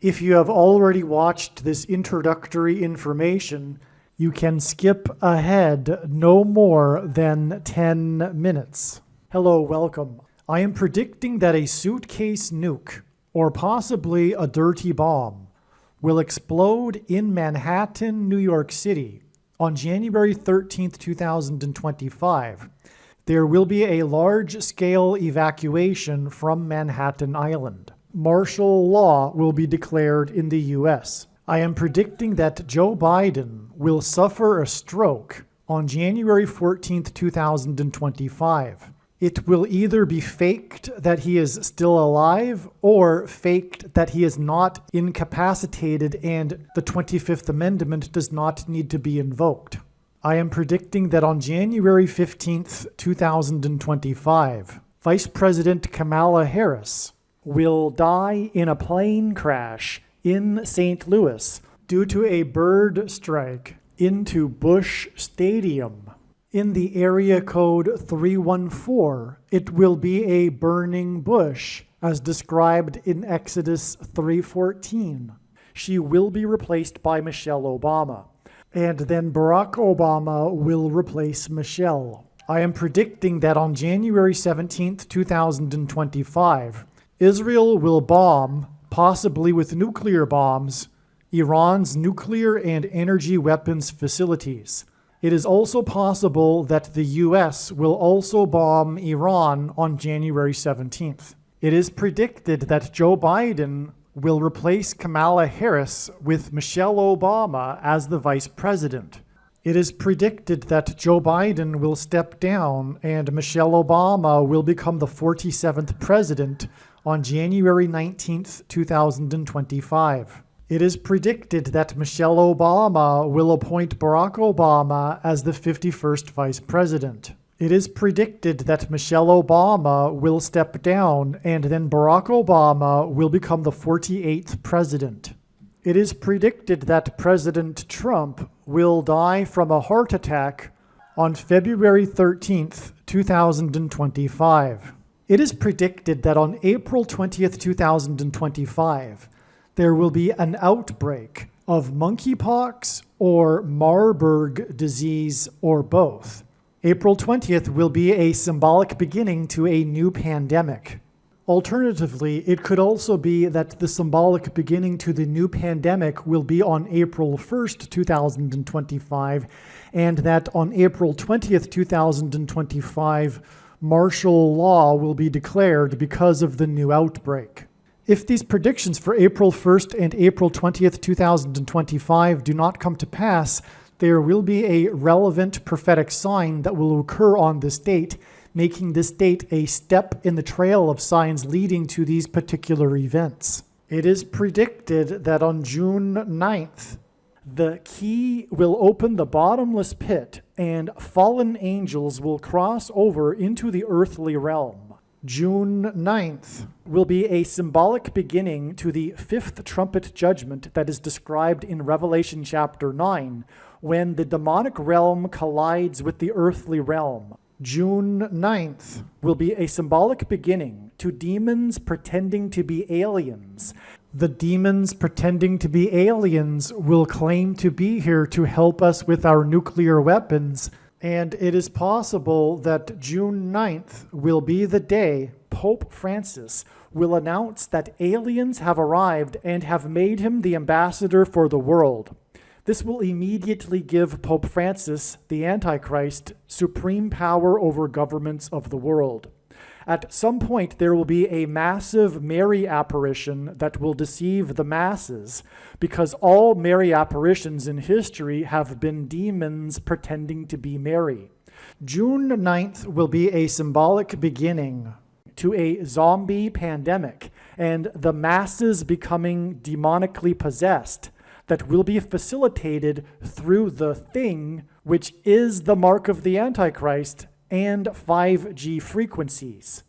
If you have already watched this introductory information, you can skip ahead no more than 10 minutes. Hello, welcome. I am predicting that a suitcase nuke, or possibly a dirty bomb, will explode in Manhattan, New York City on January 13th, 2025. There will be a large-scale evacuation from Manhattan Island. Martial law will be declared in the U.S. I am predicting that Joe Biden will suffer a stroke on January 14th, 2025. It will either be faked that he is still alive or faked that he is not incapacitated and the 25th Amendment does not need to be invoked. I am predicting that on January 15th, 2025, Vice President Kamala Harris will die in a plane crash in St. Louis due to a bird strike into Busch Stadium. In the area code 314, it will be a burning bush, as described in Exodus 3:14. She will be replaced by Michelle Obama, and then Barack Obama will replace Michelle. I am predicting that on January 17th, 2025, Israel will bomb, possibly with nuclear bombs, Iran's nuclear and energy weapons facilities. It is also possible that the U.S. will also bomb Iran on January 17th. It is predicted that Joe Biden will replace Kamala Harris with Michelle Obama as the vice president. It is predicted that Joe Biden will step down and Michelle Obama will become the 47th president on January 19th, 2025. It is predicted that Michelle Obama will appoint Barack Obama as the 51st vice president. It is predicted that Michelle Obama will step down and then Barack Obama will become the 48th president. It is predicted that President Trump will die from a heart attack on February 13th, 2025. It is predicted that on April 20th, 2025, there will be an outbreak of monkeypox or Marburg disease or both. April 20th will be a symbolic beginning to a new pandemic. Alternatively, it could also be that the symbolic beginning to the new pandemic will be on April 1st, 2025, and that on April 20th, 2025, martial law will be declared because of the new outbreak. If these predictions for April 1st and April 20th, 2025 do not come to pass, there will be a relevant prophetic sign that will occur on this date, making this date a step in the trail of signs leading to these particular events. It is predicted that on June 9th, the key will open the bottomless pit and fallen angels will cross over into the earthly realm. June 9th will be a symbolic beginning to the fifth trumpet judgment that is described in Revelation chapter 9, when the demonic realm collides with the earthly realm. June 9th will be a symbolic beginning to demons pretending to be aliens. The demons pretending to be aliens will claim to be here to help us with our nuclear weapons, and it is possible that June 9th will be the day Pope Francis will announce that aliens have arrived and have made him the ambassador for the world. This will immediately give Pope Francis, the Antichrist, supreme power over governments of the world. At some point, there will be a massive Mary apparition that will deceive the masses, because all Mary apparitions in history have been demons pretending to be Mary. June 9th will be a symbolic beginning to a zombie pandemic and the masses becoming demonically possessed that will be facilitated through the thing, which is the mark of the Antichrist, and 5G frequencies.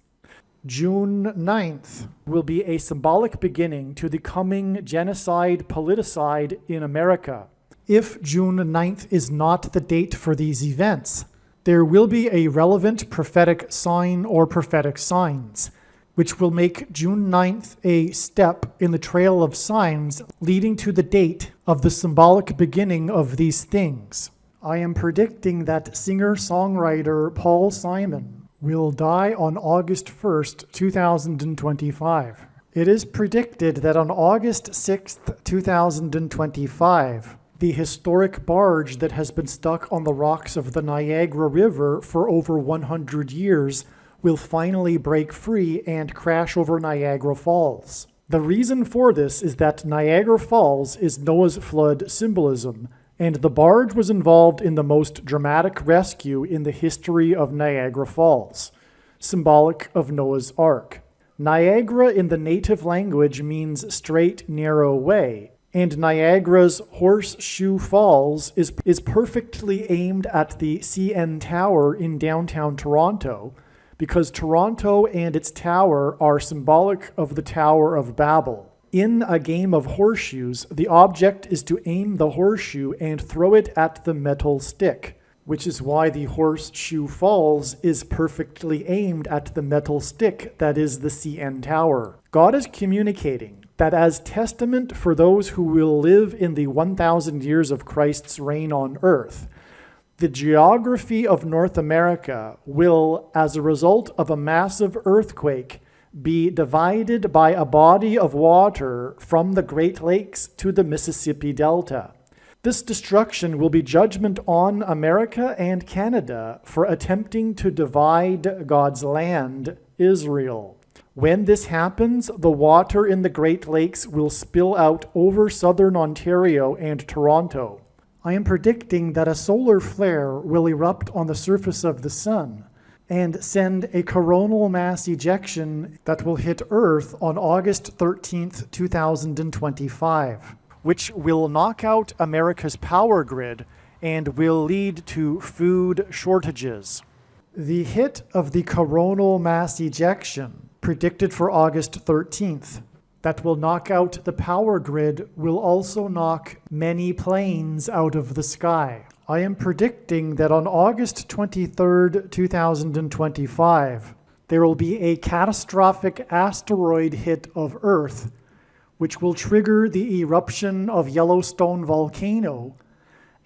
June 9th will be a symbolic beginning to the coming genocide politicide in America. If June 9th is not the date for these events, there will be a relevant prophetic sign or prophetic signs. which will make June 9th a step in the trail of signs leading to the date of the symbolic beginning of these things. I am predicting that singer-songwriter Paul Simon will die on August 1st, 2025. It is predicted that on August 6th, 2025, the historic barge that has been stuck on the rocks of the Niagara River for over 100 years will finally break free and crash over Niagara Falls. The reason for this is that Niagara Falls is Noah's flood symbolism, and the barge was involved in the most dramatic rescue in the history of Niagara Falls, symbolic of Noah's Ark. Niagara in the native language means straight, narrow way, and Niagara's Horseshoe Falls is perfectly aimed at the CN Tower in downtown Toronto, because Toronto and its tower are symbolic of the Tower of Babel. In a game of horseshoes, the object is to aim the horseshoe and throw it at the metal stick, which is why the Horseshoe Falls is perfectly aimed at the metal stick that is the CN Tower. God is communicating that as testament for those who will live in the 1,000 years of Christ's reign on earth, the geography of North America will, as a result of a massive earthquake, be divided by a body of water from the Great Lakes to the Mississippi Delta. This destruction will be judgment on America and Canada for attempting to divide God's land, Israel. When this happens, the water in the Great Lakes will spill out over southern Ontario and Toronto. I am predicting that a solar flare will erupt on the surface of the sun and send a coronal mass ejection that will hit Earth on August 13th, 2025, which will knock out America's power grid and will lead to food shortages. The hit of the coronal mass ejection, predicted for August 13th, that will knock out the power grid will also knock many planes out of the sky. I am predicting that on August 23rd, 2025, there will be a catastrophic asteroid hit of Earth, which will trigger the eruption of Yellowstone volcano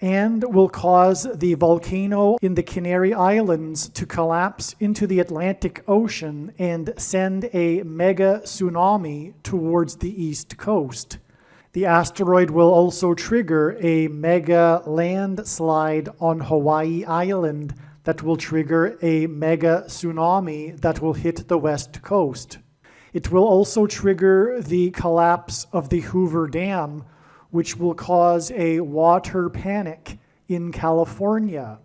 and will cause the volcano in the Canary Islands to collapse into the Atlantic Ocean and send a mega tsunami towards the east coast. The asteroid will also trigger a mega landslide on Hawaii Island that will trigger a mega tsunami that will hit the west coast. It will also trigger the collapse of the Hoover Dam, which will cause a water panic in California,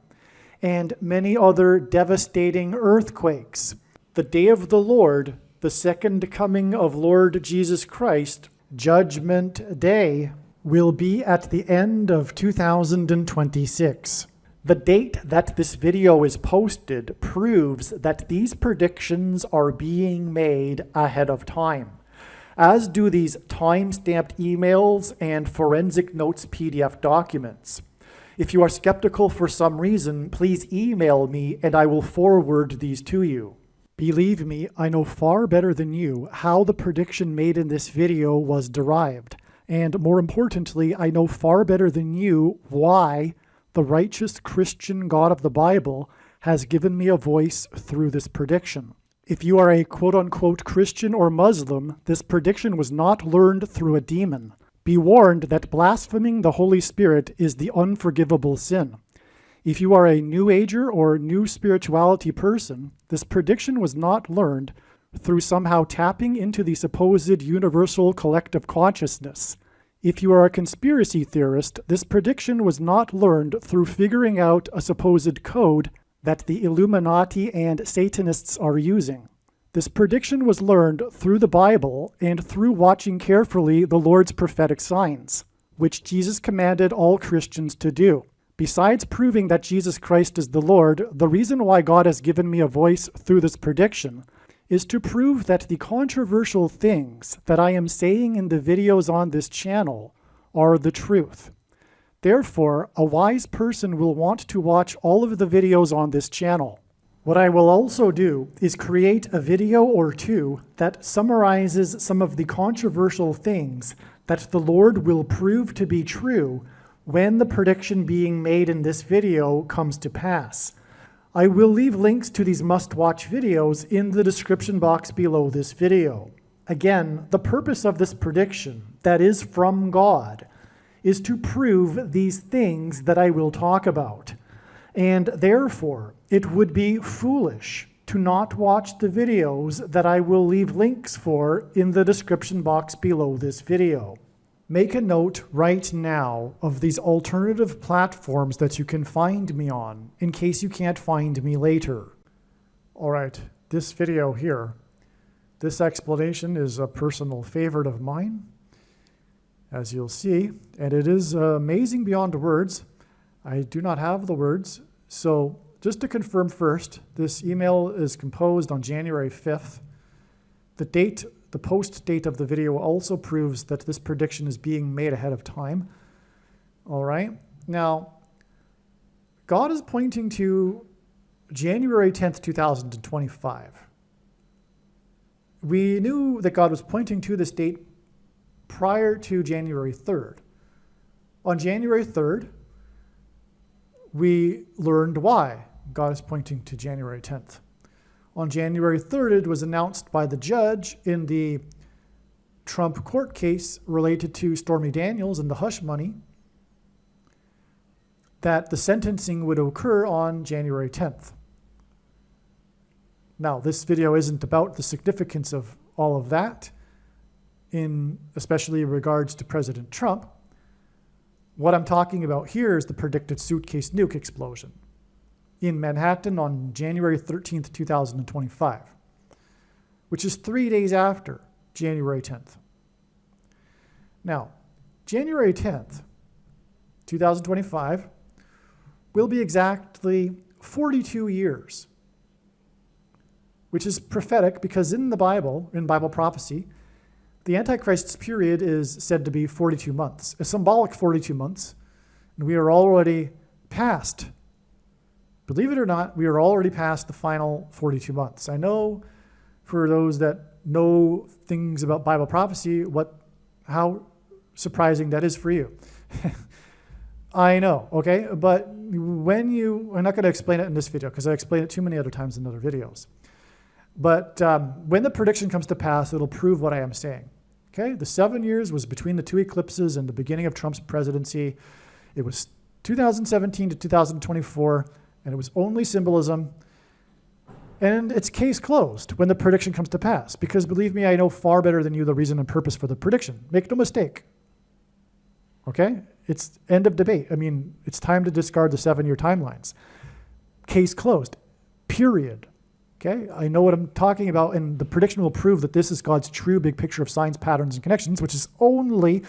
and many other devastating earthquakes. The day of the Lord, the second coming of Lord Jesus Christ, Judgment Day, will be at the end of 2026. The date that this video is posted proves that these predictions are being made ahead of time, as do these time-stamped emails and forensic notes PDF documents. If you are skeptical for some reason, please email me and I will forward these to you. Believe me, I know far better than you how the prediction made in this video was derived. And more importantly, I know far better than you why the righteous Christian God of the Bible has given me a voice through this prediction. If you are a quote-unquote Christian or Muslim, this prediction was not learned through a demon. Be warned that blaspheming the Holy Spirit is the unforgivable sin. If you are a New Ager or New Spirituality person, this prediction was not learned through somehow tapping into the supposed universal collective consciousness. If you are a conspiracy theorist, this prediction was not learned through figuring out a supposed code that the Illuminati and Satanists are using. This prediction was learned through the Bible and through watching carefully the Lord's prophetic signs, which Jesus commanded all Christians to do. Besides proving that Jesus Christ is the Lord, the reason why God has given me a voice through this prediction is to prove that the controversial things that I am saying in the videos on this channel are the truth. Therefore, a wise person will want to watch all of the videos on this channel. What I will also do is create a video or two that summarizes some of the controversial things that the Lord will prove to be true when the prediction being made in this video comes to pass. I will leave links to these must-watch videos in the description box below this video. Again, the purpose of this prediction, that is from God, is to prove these things that I will talk about. And therefore, it would be foolish to not watch the videos that I will leave links for in the description box below this video. Make a note right now of these alternative platforms that you can find me on, in case you can't find me later. All right, this video here, this explanation is a personal favorite of mine, as you'll see, and it is amazing beyond words. I do not have the words, so just to confirm first, this email is composed on January 5th. The post date of the video also proves that this prediction is being made ahead of time. All right. Now, God is pointing to January 10th, 2025. We knew that God was pointing to this date prior to January 3rd. On January 3rd, we learned why God is pointing to January 10th. On January 3rd, it was announced by the judge in the Trump court case related to Stormy Daniels and the hush money that the sentencing would occur on January 10th. Now, this video isn't about the significance of all of that, especially in regards to President Trump. What I'm talking about here is the predicted suitcase nuke explosion in Manhattan on January 13th, 2025, which is 3 days after January 10th. Now, January 10th, 2025, will be exactly 42 years, which is prophetic because in the Bible, in Bible prophecy, the Antichrist's period is said to be 42 months, a symbolic 42 months, and we are already past. Believe it or not, we are already past the final 42 months. I know for those that know things about Bible prophecy, how surprising that is for you. I know, okay? But I'm not going to explain it in this video because I explained it too many other times in other videos. But when the prediction comes to pass, it'll prove what I am saying. Okay? The 7 years was between the two eclipses and the beginning of Trump's presidency. It was 2017 to 2024. And it was only symbolism, and it's case closed when the prediction comes to pass, because believe me, I know far better than you the reason and purpose for the prediction. Make no mistake. Okay? It's end of debate. I mean, it's time to discard the 7-year timelines. Case closed. Period. Okay? I know what I'm talking about, and the prediction will prove that this is God's true big picture of signs, patterns, and connections, which is only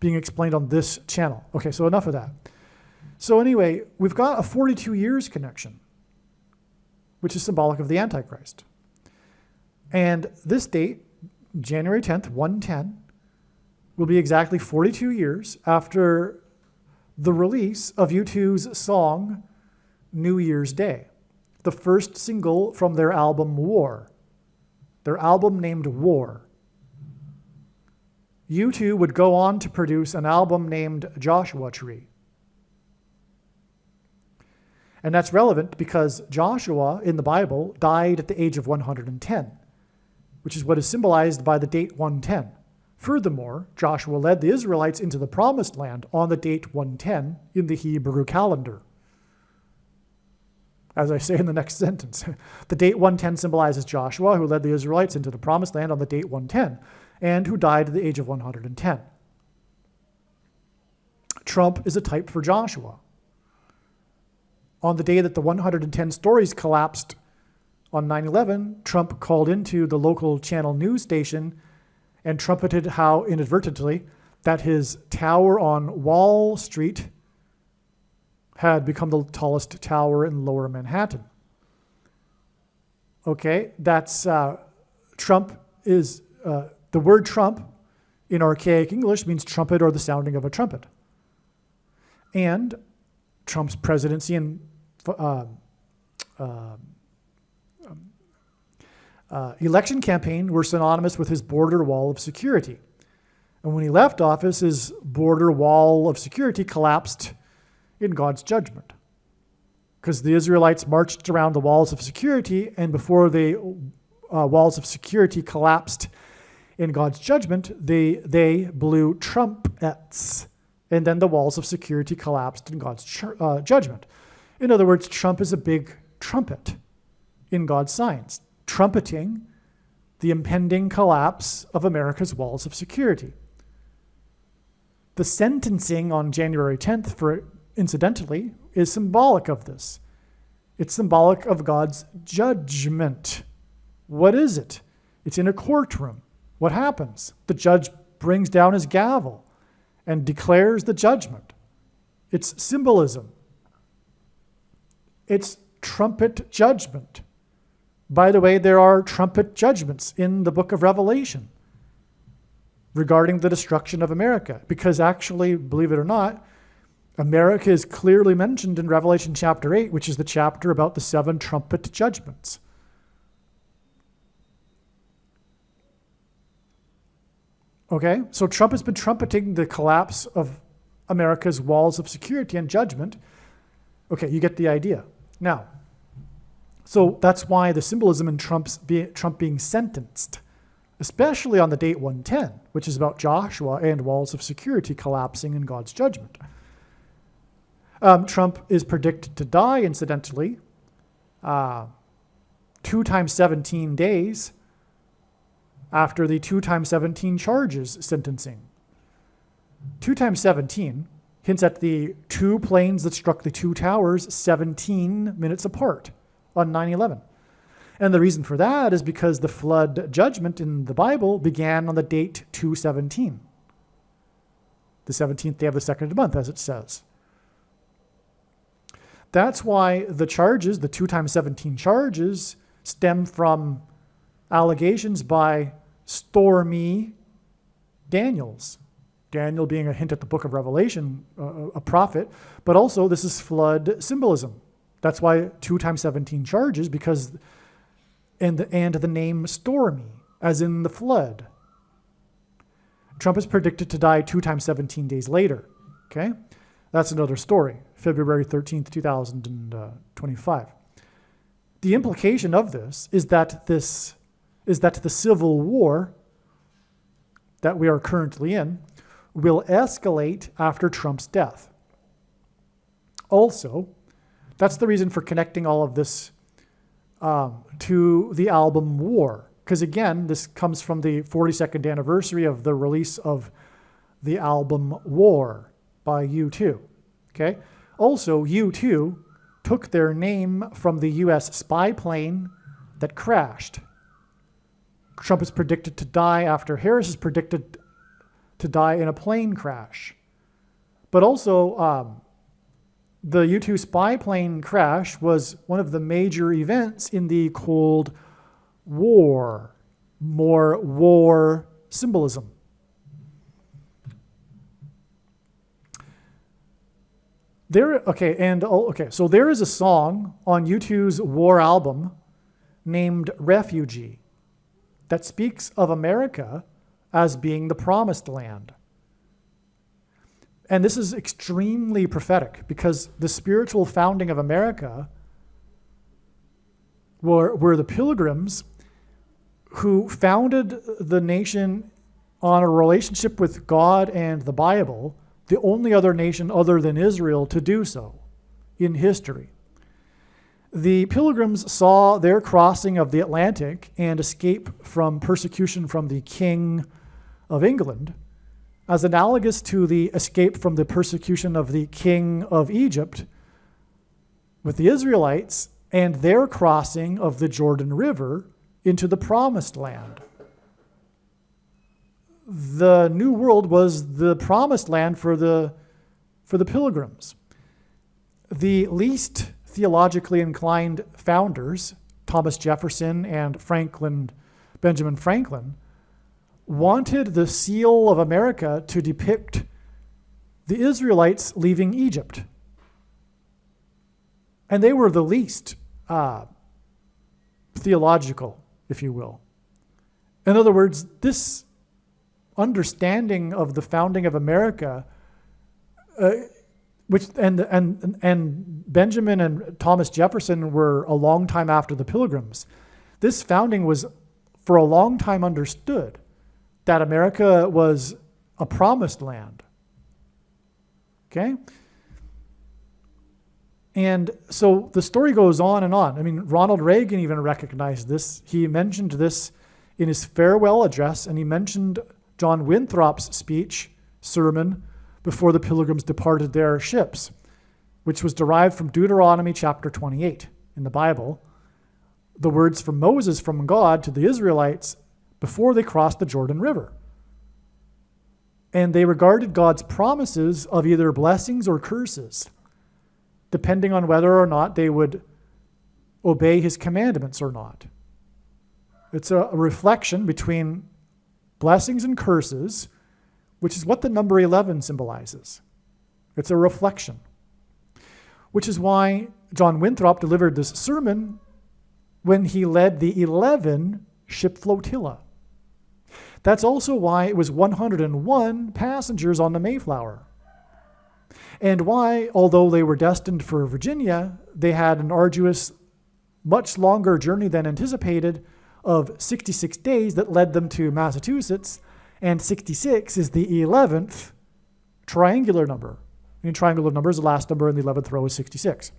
being explained on this channel. Okay, so enough of that. So anyway, we've got a 42 years connection, which is symbolic of the Antichrist. And this date, January 10th, 110, will be exactly 42 years after the release of U2's song, New Year's Day, the first single from their album War, their album named War. U2 would go on to produce an album named Joshua Tree. And that's relevant because Joshua in the Bible died at the age of 110, which is what is symbolized by the date 110. Furthermore, Joshua led the Israelites into the promised land on the date 110 in the Hebrew calendar. As I say in the next sentence, the date 110 symbolizes Joshua, who led the Israelites into the promised land on the date 110, and who died at the age of 110. Trump is a type for Joshua. On the day that the 110 stories collapsed on 9/11, Trump called into the local channel news station and trumpeted how inadvertently that his tower on Wall Street had become the tallest tower in lower Manhattan. Okay, that's Trump is, the word Trump in archaic English means trumpet or the sounding of a trumpet. And Trump's presidency and election campaign were synonymous with his border wall of security. And when he left office, his border wall of security collapsed in God's judgment. Because the Israelites marched around the walls of security, and before the walls of security collapsed in God's judgment, they blew trumpets, and then the walls of security collapsed in God's judgment. In other words, Trump is a big trumpet in God's signs, trumpeting the impending collapse of America's walls of security. The sentencing on January 10th, incidentally, is symbolic of this. It's symbolic of God's judgment. What is it? It's in a courtroom. What happens? The judge brings down his gavel and declares the judgment. It's symbolism. It's trumpet judgment. By the way, there are trumpet judgments in the book of Revelation regarding the destruction of America, because actually, believe it or not, America is clearly mentioned in Revelation chapter 8, which is the chapter about the 7 trumpet judgments. Okay, so Trump has been trumpeting the collapse of America's walls of security and judgment. Okay, you get the idea. Now, so that's why the symbolism in Trump being sentenced, especially on the date 110, which is about Joshua and walls of security collapsing in God's judgment. Trump is predicted to die, incidentally, 2 times 17 days after the 2 times 17 charges sentencing. 2 times 17 hints at the 2 planes that struck the 2 towers 17 minutes apart on 9/11. And the reason for that is because the flood judgment in the Bible began on the date 2/17, the 17th day of the second month, as it says. That's why the charges, the 2 times 17 charges, stem from allegations by Stormy Daniels. Daniel being a hint at the book of Revelation, a prophet, but also this is flood symbolism. That's why 2 times 17 charges, because and the name Stormy, as in the flood. Trump is predicted to die 2 times 17 days later. Okay, that's another story. February 13th, 2025. The implication of this is that the civil war that we are currently in will escalate after Trump's death. Also, that's the reason for connecting all of this to the album War. Because again, this comes from the 42nd anniversary of the release of the album War by U2. Okay? Also, U2 took their name from the US spy plane that crashed. Trump is predicted to die after Harris is predicted to die in a plane crash. But also, the U2 spy plane crash was one of the major events in the Cold War. More war symbolism. So there is a song on U2's War album named Refugee that speaks of America as being the promised land. And this is extremely prophetic because the spiritual founding of America were the Pilgrims who founded the nation on a relationship with God and the Bible, the only other nation other than Israel to do so in history. The Pilgrims saw their crossing of the Atlantic and escape from persecution from the King of England as analogous to the escape from the persecution of the King of Egypt with the Israelites and their crossing of the Jordan River into the Promised Land. The New World was the Promised Land for the Pilgrims. The least theologically inclined founders, Thomas Jefferson and Benjamin Franklin, wanted the seal of America to depict the Israelites leaving Egypt. And they were the least theological if you will. In other words, this understanding of the founding of America, which and Benjamin and Thomas Jefferson were a long time after the Pilgrims. This founding was for a long time understood that America was a promised land. Okay? And so the story goes on and on. I mean, Ronald Reagan even recognized this. He mentioned this in his farewell address, and he mentioned John Winthrop's sermon, before the Pilgrims departed their ships, which was derived from Deuteronomy chapter 28 in the Bible, the words from Moses from God to the Israelites before they crossed the Jordan River. And they regarded God's promises of either blessings or curses, depending on whether or not they would obey his commandments or not. It's a reflection between blessings and curses, which is what the number 11 symbolizes. It's a reflection. Which is why John Winthrop delivered this sermon when he led the 11 ship flotilla. That's also why it was 101 passengers on the Mayflower. And why, although they were destined for Virginia, they had an arduous, much longer journey than anticipated of 66 days that led them to Massachusetts, and 66 is the 11th triangular number. In triangular numbers, the last number in the 11th row is 66.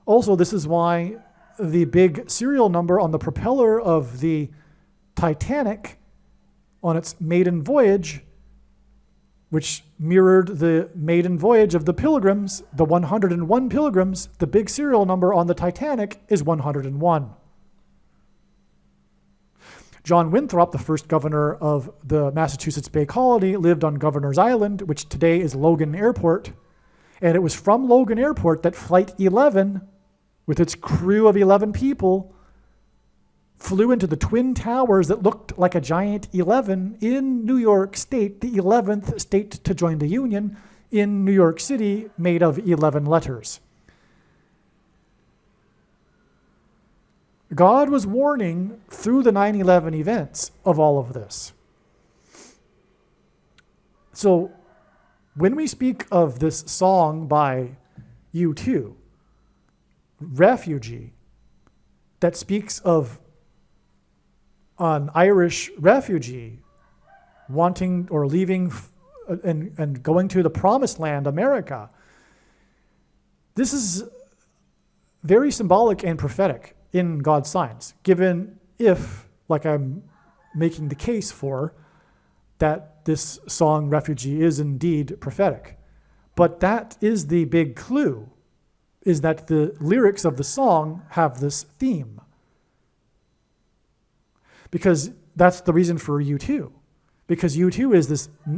Also, this is why the big serial number on the propeller of the Titanic on its maiden voyage, which mirrored the maiden voyage of the Pilgrims, the 101 Pilgrims, the big serial number on the Titanic is 101. John Winthrop, the first governor of the Massachusetts Bay Colony, lived on Governor's Island, which today is Logan Airport. And it was from Logan Airport that Flight 11, with its crew of 11 people, flew into the twin towers that looked like a giant 11 in New York State, the 11th state to join the Union, in New York City, made of 11 letters. God was warning through the 9/11 events of all of this. So when we speak of this song by U2, Refugee, that speaks of an Irish refugee wanting or leaving and going to the promised land, America, this is very symbolic and prophetic in God's signs, given if, like I'm making the case for, that this song, Refugee, is indeed prophetic. But that is the big clue, is that the lyrics of the song have this theme. Because that's the reason for U2. Because U2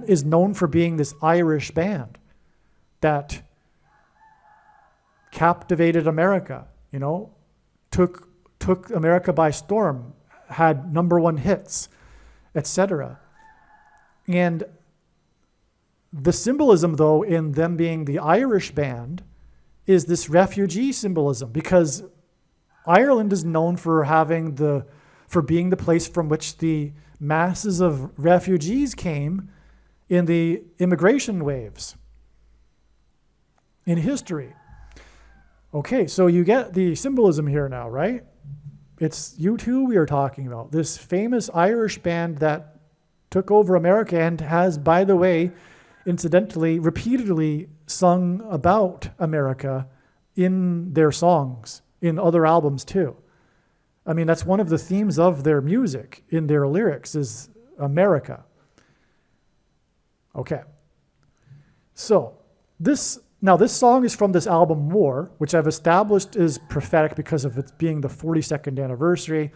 is known for being this Irish band that captivated America, took America by storm, had number one hits, etc. And the symbolism, though, in them being the Irish band is this refugee symbolism, because Ireland is known for being the place from which the masses of refugees came in the immigration waves in history. Okay, so you get the symbolism here now, right? It's U2 we are talking about, this famous Irish band that took over America and has, by the way, incidentally, repeatedly sung about America in their songs, in other albums too. I mean, that's one of the themes of their music, in their lyrics, is America. Okay. So, this song is from this album War, which I've established is prophetic because of it being the 42nd anniversary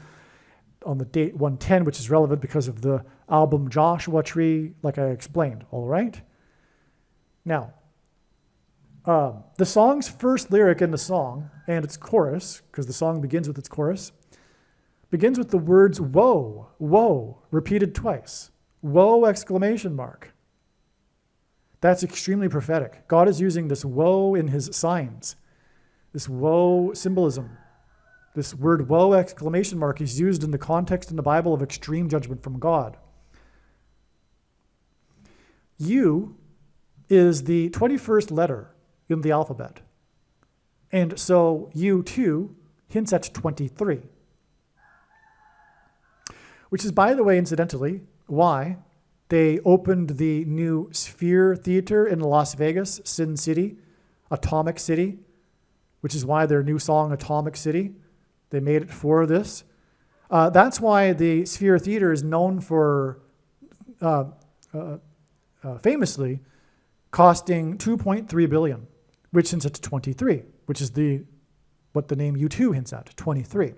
on the date 110, which is relevant because of the album Joshua Tree, like I explained, all right? Now, the song's first lyric in the song, and its chorus, because the song begins with its chorus, begins with the words, woe, woe, repeated twice. Woe, exclamation mark. That's extremely prophetic. God is using this woe in his signs, this woe symbolism This word woe exclamation mark is used in the context in the Bible of extreme judgment from God. U is the 21st letter in the alphabet. And so U2 hints at 23. Which is, by the way, incidentally, why they opened the new Sphere Theater in Las Vegas, Sin City, Atomic City, which is why their new song, Atomic City, they made it for this. That's why the Sphere Theater is known for, famously, costing $2.3 billion, which hints at 23, which is what the name U2 hints at, 23.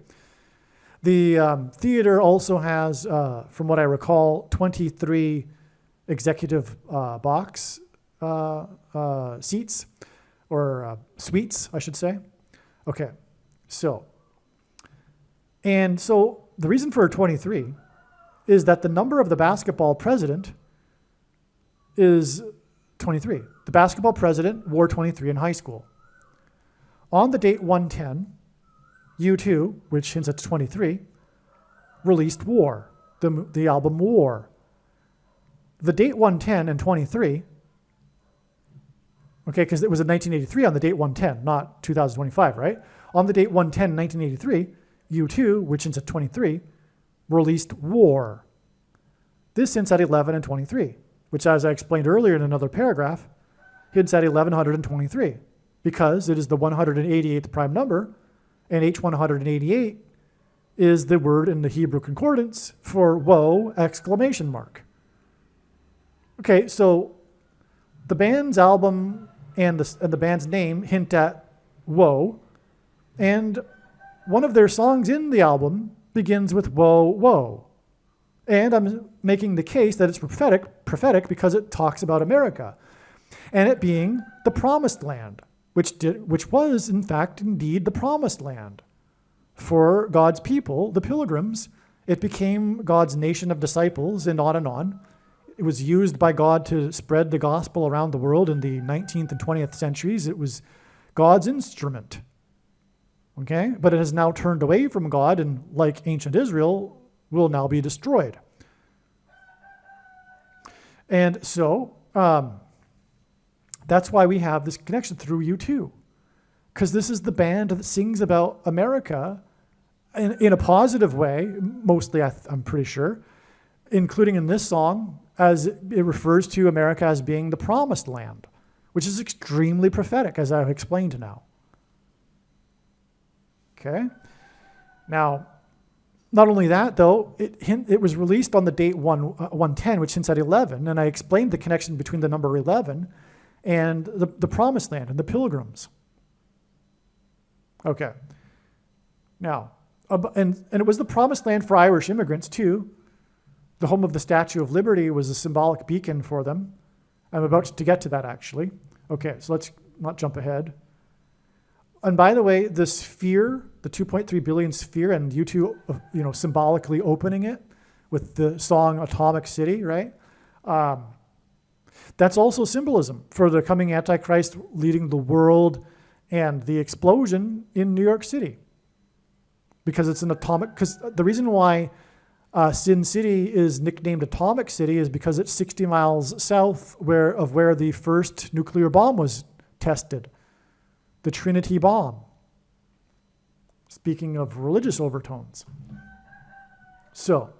The theater also has, from what I recall, 23 executive box seats, or suites, I should say. Okay, so the reason for 23 is that the number of the basketball president is 23. The basketball president wore 23 in high school. On the date 110, U2, which hints at 23, released War, the album War. The date 110 and 23, okay, because it was in 1983 on the date 110, not 2025, right? On the date 110, 1983, U2, which hints at 23, released War. This hints at 11 and 23, which, as I explained earlier in another paragraph, hints at 1123, because it is the 188th prime number, and H188 is the word in the Hebrew concordance for woe exclamation mark. Okay, so the band's album and the band's name hint at woe, and one of their songs in the album begins with woe, woe. And I'm making the case that it's prophetic because it talks about America, and it being the promised land, which was, in fact, indeed the promised land for God's people, the pilgrims. It became God's nation of disciples, and on and on. It was used by God to spread the gospel around the world in the 19th and 20th centuries. It was God's instrument. Okay? But it has now turned away from God, and like ancient Israel, will now be destroyed. And so, that's why we have this connection through U2, because this is the band that sings about America in a positive way, mostly, I'm pretty sure, including in this song, as it refers to America as being the promised land, which is extremely prophetic, as I've explained now. Okay? Now, not only that, though, it was released on the date 110, which hints at 11, and I explained the connection between the number 11 and the promised land and the pilgrims. Okay. Now, and it was the promised land for Irish immigrants too. The home of the Statue of Liberty was a symbolic beacon for them. I'm about to get to that, actually. Okay, so let's not jump ahead. And by the way, the sphere, the 2.3 billion sphere, and U2, symbolically opening it with the song Atomic City, right? That's also symbolism for the coming Antichrist leading the world and the explosion in New York City. Because it's an because the reason why Sin City is nicknamed Atomic City is because it's 60 miles south of where the first nuclear bomb was tested, the Trinity bomb. Speaking of religious overtones. So,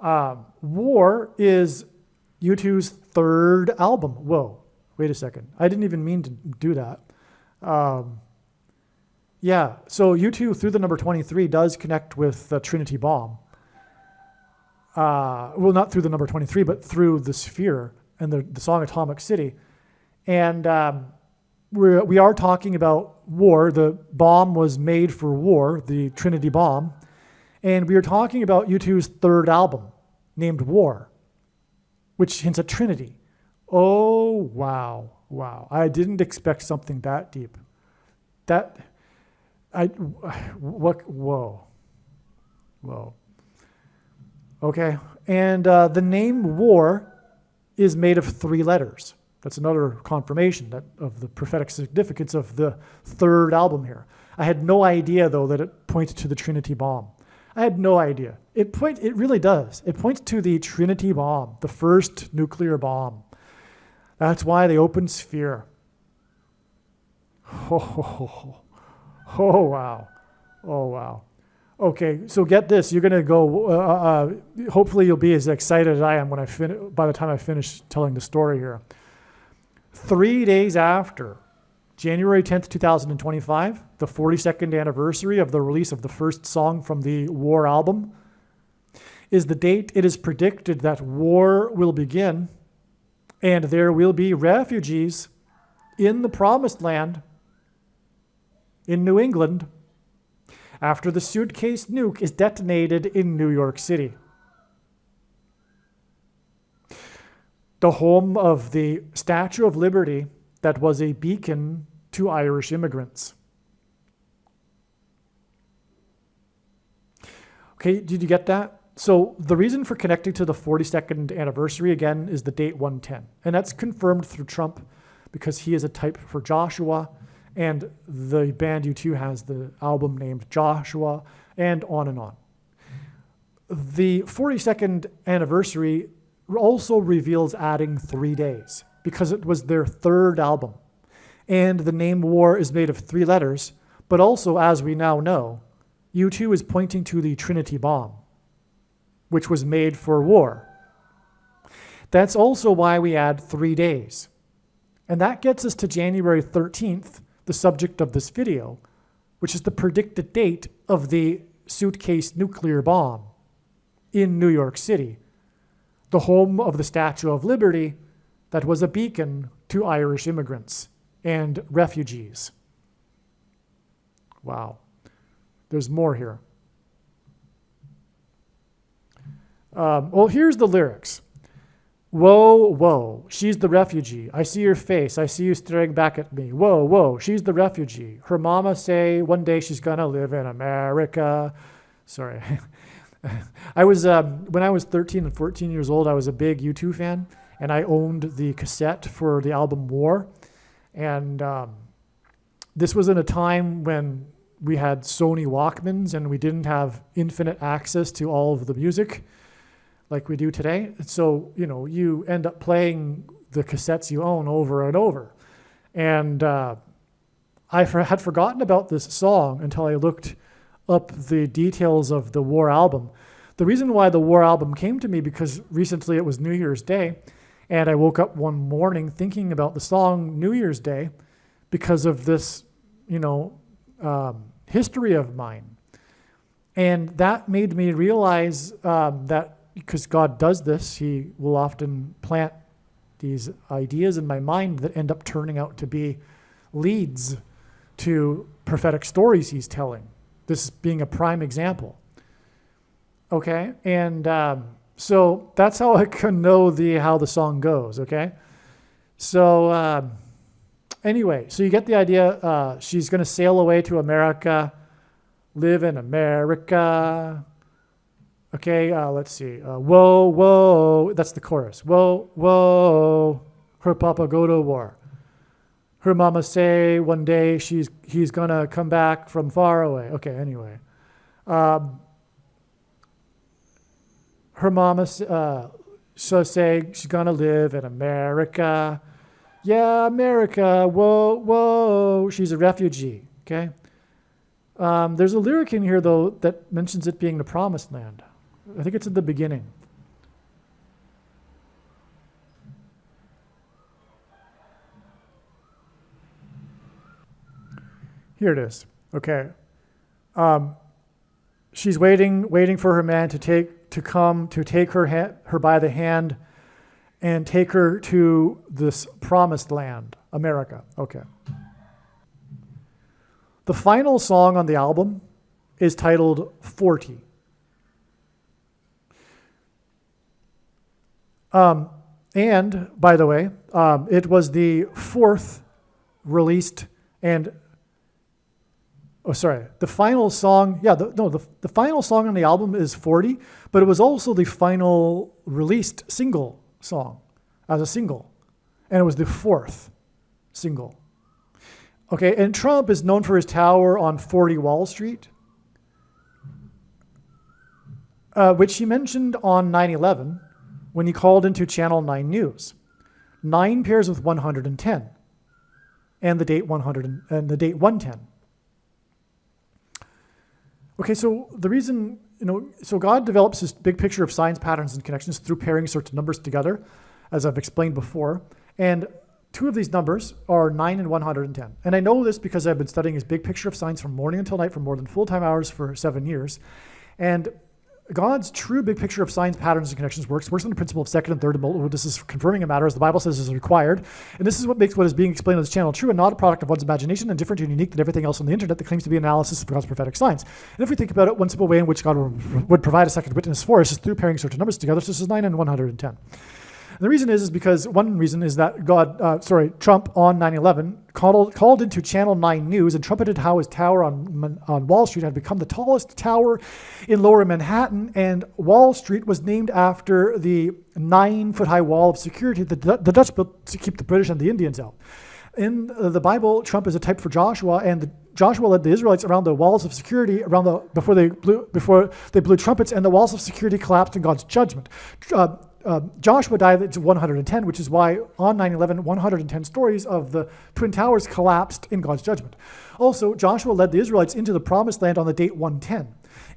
War is U2's third album. Whoa, wait a second. I didn't even mean to do that. Yeah, so U2 through the number 23 does connect with the Trinity bomb. Well, not through the number 23, but through the sphere and the song Atomic City. And we are talking about war. The bomb was made for war, the Trinity bomb. And we are talking about U2's third album, named War, which hints at Trinity. Oh, wow. I didn't expect something that deep. Whoa. Okay, and the name War is made of 3 letters. That's another confirmation of the prophetic significance of the third album here. I had no idea, though, that it pointed to the Trinity bomb. I had no idea. It really does. It points to the Trinity bomb, the first nuclear bomb. That's why the open sphere. Oh, wow. Oh, wow. Okay, so get this. You're going to go, hopefully you'll be as excited as I am by the time I finish telling the story here. 3 days after January 10th, 2025, the 42nd anniversary of the release of the first song from the War album, is the date it is predicted that war will begin and there will be refugees in the Promised Land in New England after the suitcase nuke is detonated in New York City, the home of the Statue of Liberty that was a beacon to Irish immigrants. Okay, did you get that? So the reason for connecting to the 42nd anniversary, again, is the date 110. And that's confirmed through Trump because he is a type for Joshua. And the band U2 has the album named Joshua, and on and on. The 42nd anniversary also reveals adding 3 days because it was their third album. And the name War is made of 3 letters, but also, as we now know, U2 is pointing to the Trinity bomb, which was made for war. That's also why we add 3 days. And that gets us to January 13th, the subject of this video, which is the predicted date of the suitcase nuclear bomb in New York City, the home of the Statue of Liberty that was a beacon to Irish immigrants and refugees. Wow. There's more here. Well, here's the lyrics. Whoa, whoa, she's the refugee. I see your face. I see you staring back at me. Whoa, whoa, she's the refugee. Her mama say one day she's gonna live in America. Sorry. I was, when I was 13 and 14 years old, I was a big U2 fan, and I owned the cassette for the album War. And this was in a time when we had Sony Walkmans and we didn't have infinite access to all of the music like we do today. So, you end up playing the cassettes you own over and over. And I had forgotten about this song until I looked up the details of the War album. The reason why the War album came to me, because recently it was New Year's Day, and I woke up one morning thinking about the song New Year's Day because of this, history of mine. And that made me realize that because God does this, he will often plant these ideas in my mind that end up turning out to be leads to prophetic stories he's telling. This being a prime example. Okay, and so that's how I can know how the song goes, okay? So anyway, so you get the idea. She's going to sail away to America, live in America. Okay, let's see. Whoa, whoa, that's the chorus. Whoa, whoa, her papa go to war. Her mama say one day he's going to come back from far away. Okay, anyway. Her mama so say she's going to live in America. Yeah, America, whoa, whoa, she's a refugee, okay? There's a lyric in here, though, that mentions it being the Promised Land. I think it's at the beginning. Here it is. Okay. She's waiting for her man to take her by the hand and take her to this Promised Land, America. Okay. The final song on the album is titled 40. And, by the way, it was the fourth released and... Oh, sorry. The final song... Yeah, the final song on the album is 40, but it was also the final released single song as a single. And it was the fourth single. Okay, and Trump is known for his tower on 40 Wall Street, which he mentioned on 9/11 when he called into Channel 9 News. 9 pairs with 110, and the date 100 and the date 110. Okay, so the reason, so God develops this big picture of signs, patterns, and connections through pairing certain numbers together, as I've explained before. And 2 of these numbers are 9 and 110. And I know this because I've been studying his big picture of signs from morning until night for more than full-time hours for 7 years. And God's true big picture of signs, patterns, and connections works on the principle of second and third. This is confirming a matter, as the Bible says is required. And this is what makes what is being explained on this channel true and not a product of one's imagination and different and unique than everything else on the internet that claims to be analysis of God's prophetic signs. And if we think about it, one simple way in which God would provide a second witness for us is through pairing certain numbers together. So this is 9 and 110. And the reason is because one reason is that Trump on 9/11 called into Channel 9 News and trumpeted how his tower on Wall Street had become the tallest tower in Lower Manhattan, and Wall Street was named after the 9-foot-high wall of security that the Dutch built to keep the British and the Indians out. In the Bible, Trump is a type for Joshua, and Joshua led the Israelites around the walls of security before they blew trumpets, and the walls of security collapsed in God's judgment. Joshua died at 110, which is why on 9/11, 110 stories of the Twin Towers collapsed in God's judgment. Also, Joshua led the Israelites into the Promised Land on the date 110.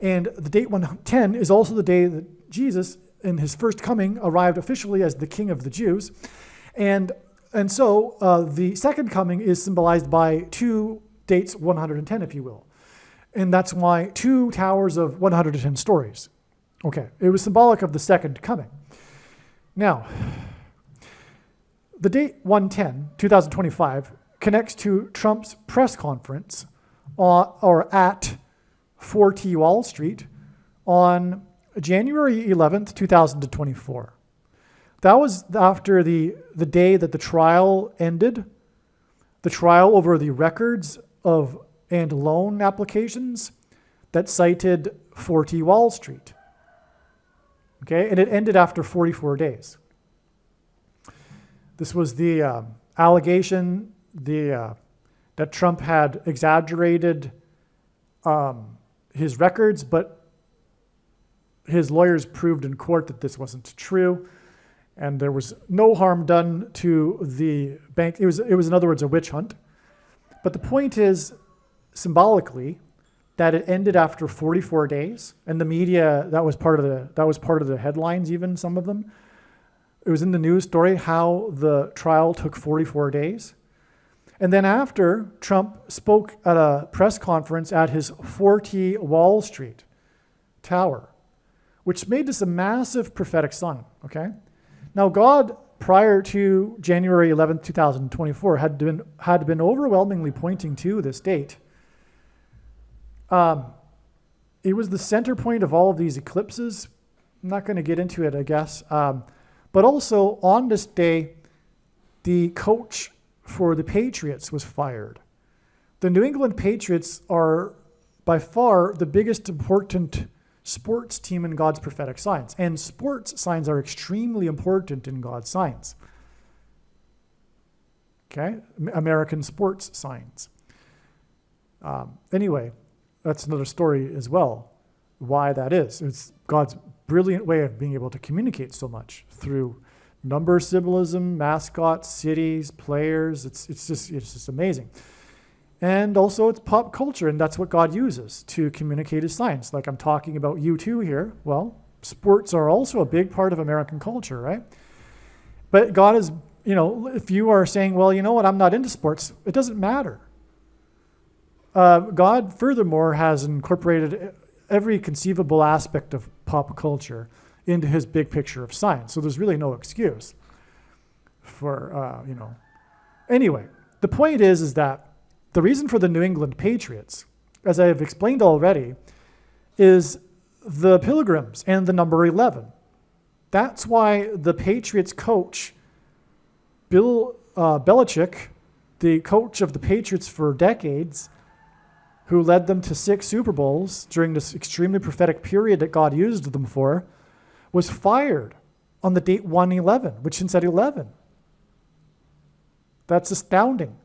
And the date 110 is also the day that Jesus, in his first coming, arrived officially as the King of the Jews. And so the second coming is symbolized by 2 dates 110, if you will. And that's why 2 towers of 110 stories. Okay, it was symbolic of the second coming. Now, the date 110, 2025, connects to Trump's press conference at 4T Wall Street on January 11th, 2024. That was after the day that the trial ended, the trial over the records and loan applications that cited 4T Wall Street. Okay, and it ended after 44 days. This was the allegation that Trump had exaggerated his records, but his lawyers proved in court that this wasn't true, and there was no harm done to the bank. It was in other words a witch hunt. But the point is, symbolically, that it ended after 44 days, and the media, that was part of the headlines, even some of them. It was in the news story how the trial took 44 days. And then after, Trump spoke at a press conference at his 4T Wall Street tower, which made this a massive prophetic sign, okay? Now, God, prior to January 11th, 2024, had been overwhelmingly pointing to this date. It was the center point of all of these eclipses. I'm not going to get into it, I guess. But also, on this day, the coach for the Patriots was fired. The New England Patriots are by far the biggest important sports team in God's prophetic signs. And sports signs are extremely important in God's signs. Okay? American sports signs. Anyway, that's another story as well, why that is. It's God's brilliant way of being able to communicate so much through number symbolism, mascots, cities, players. It's just amazing. And also it's pop culture, and that's what God uses to communicate his signs. Like I'm talking about U2 here. Well, sports are also a big part of American culture, right? But God is, if you are saying, well, you know what, I'm not into sports, it doesn't matter. God, furthermore, has incorporated every conceivable aspect of pop culture into his big picture of science. So there's really no excuse for, Anyway, the point is that the reason for the New England Patriots, as I have explained already, is the pilgrims and the number 11. That's why the Patriots coach, Bill Belichick, the coach of the Patriots for decades, who led them to 6 Super Bowls during this extremely prophetic period that God used them for, was fired on the date 1/11, which hints at 11. That's astounding.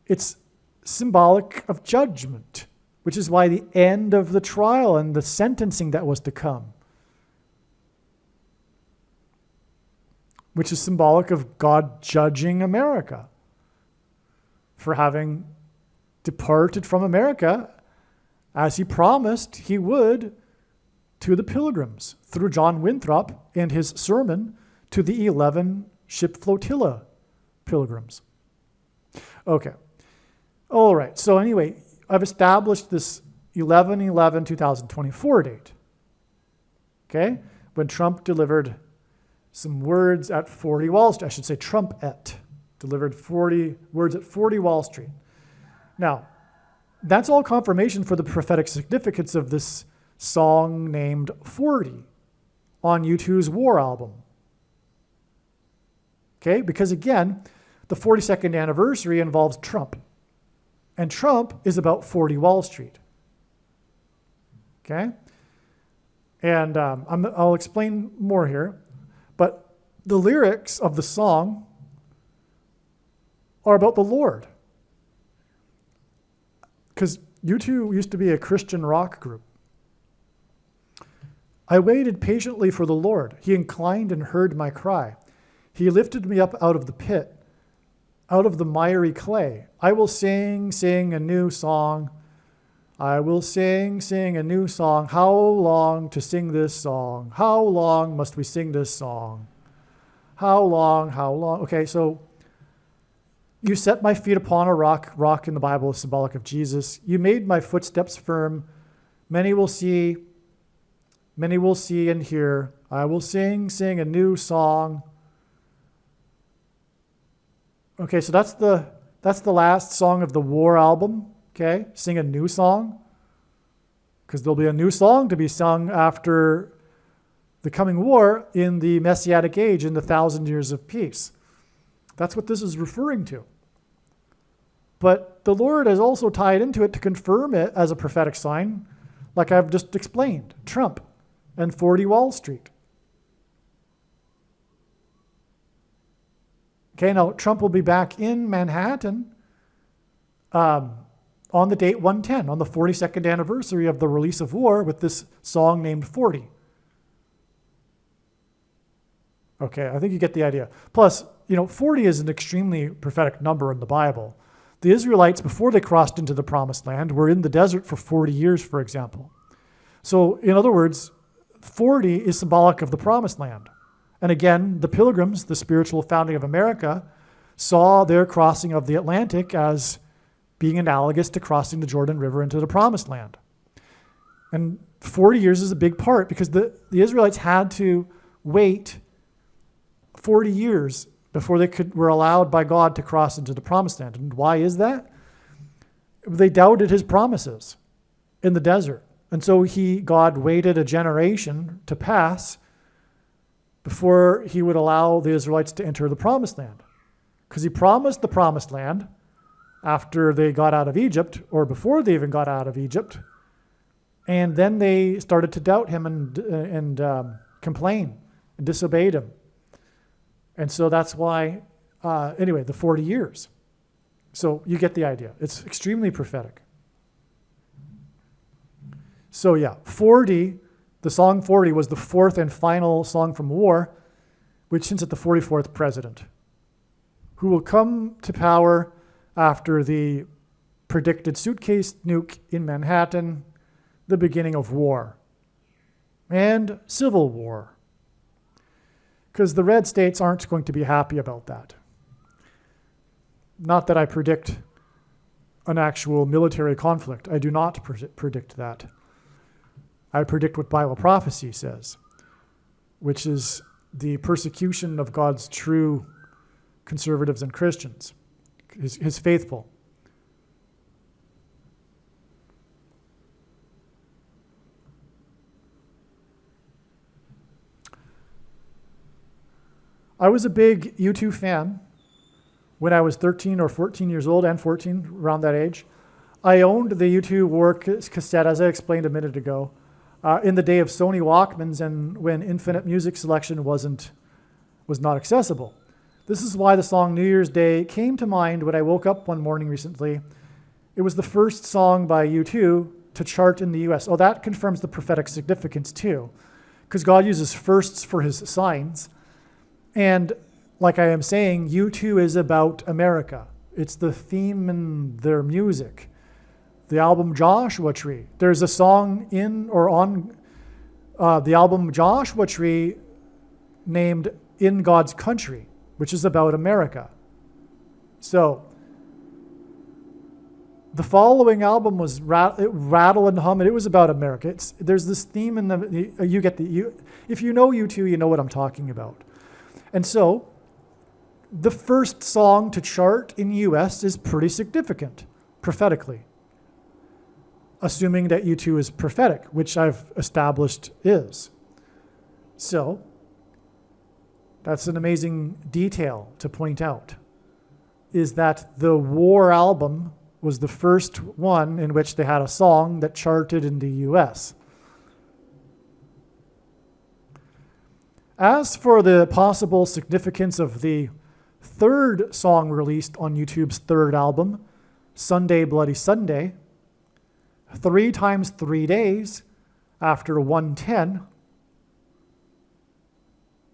It's symbolic of judgment, which is why the end of the trial and the sentencing that was to come, which is symbolic of God judging America for having departed from America as he promised he would to the pilgrims through John Winthrop and his sermon to the 11 ship flotilla pilgrims. Okay. All right. So anyway, I've established this 11/11/2024 date. Okay? When Trump delivered some words at 40 Wall Street. I should say Trump-et delivered 40 words at 40 Wall Street. Now, that's all confirmation for the prophetic significance of this song named 40 on U2's War album. Okay? Because again, the 42nd anniversary involves Trump. And Trump is about 40 Wall Street. Okay? And I'll explain more here. But the lyrics of the song are about the Lord. Because U2 used to be a Christian rock group. I waited patiently for the Lord. He inclined and heard my cry. He lifted me up out of the pit, out of the miry clay. I will sing, sing a new song. I will sing, sing a new song. How long to sing this song? How long must we sing this song? How long, how long? Okay, so you set my feet upon a rock. Rock in the Bible is symbolic of Jesus. You made my footsteps firm. Many will see and hear. I will sing, sing a new song. Okay, so that's the last song of the War album. Okay, sing a new song, because there'll be a new song to be sung after the coming war in the Messianic age, in the 1,000 years of peace. That's what this is referring to. But the Lord has also tied into it to confirm it as a prophetic sign, like I've just explained, Trump and 40 Wall Street. Okay, now Trump will be back in Manhattan on the date 110, on the 42nd anniversary of the release of War, with this song named 40. Okay, I think you get the idea. Plus, 40 is an extremely prophetic number in the Bible. The Israelites, before they crossed into the Promised Land, were in the desert for 40 years, for example. So, in other words, 40 is symbolic of the Promised Land. And again, the Pilgrims, the spiritual founding of America, saw their crossing of the Atlantic as being analogous to crossing the Jordan River into the Promised Land. And 40 years is a big part, because the Israelites had to wait 40 years before they were allowed by God to cross into the Promised Land. And why is that? They doubted his promises in the desert. And so God waited a generation to pass before he would allow the Israelites to enter the Promised Land. Because he promised the Promised Land after they got out of Egypt, or before they even got out of Egypt. And then they started to doubt him and complain and disobeyed him. And so that's why, anyway, the 40 years. So you get the idea. It's extremely prophetic. So yeah, 40, the song 40 was the fourth and final song from War, which hints at the 44th president, who will come to power after the predicted suitcase nuke in Manhattan, the beginning of war, and civil war. Because the red states aren't going to be happy about that. Not that I predict an actual military conflict. I do not predict that. I predict what Bible prophecy says, which is the persecution of God's true conservatives and Christians, his faithful. I was a big U2 fan when I was 13 or 14 years old, and 14, around that age. I owned the U2 War cassette, as I explained a minute ago, in the day of Sony Walkmans and when infinite music selection was not accessible. This is why the song New Year's Day came to mind when I woke up one morning recently It was the first song by U2 to chart in the US. Oh, that confirms the prophetic significance too, because God uses firsts for his signs. And like I am saying, U2 is about America. It's the theme in their music. The album Joshua Tree. There's a song in or on the album Joshua Tree named In God's Country, which is about America. So the following album was Rattle and Hum, and it was about America. There's this theme in the, if you know U2, you know what I'm talking about. And so the first song to chart in the US is pretty significant, prophetically. Assuming that U2 is prophetic, which I've established is. So that's an amazing detail to point out, is that the War album was the first one in which they had a song that charted in the US. As for the possible significance of the third song released on YouTube's third album, Sunday Bloody Sunday, 3 times 3 days after 110,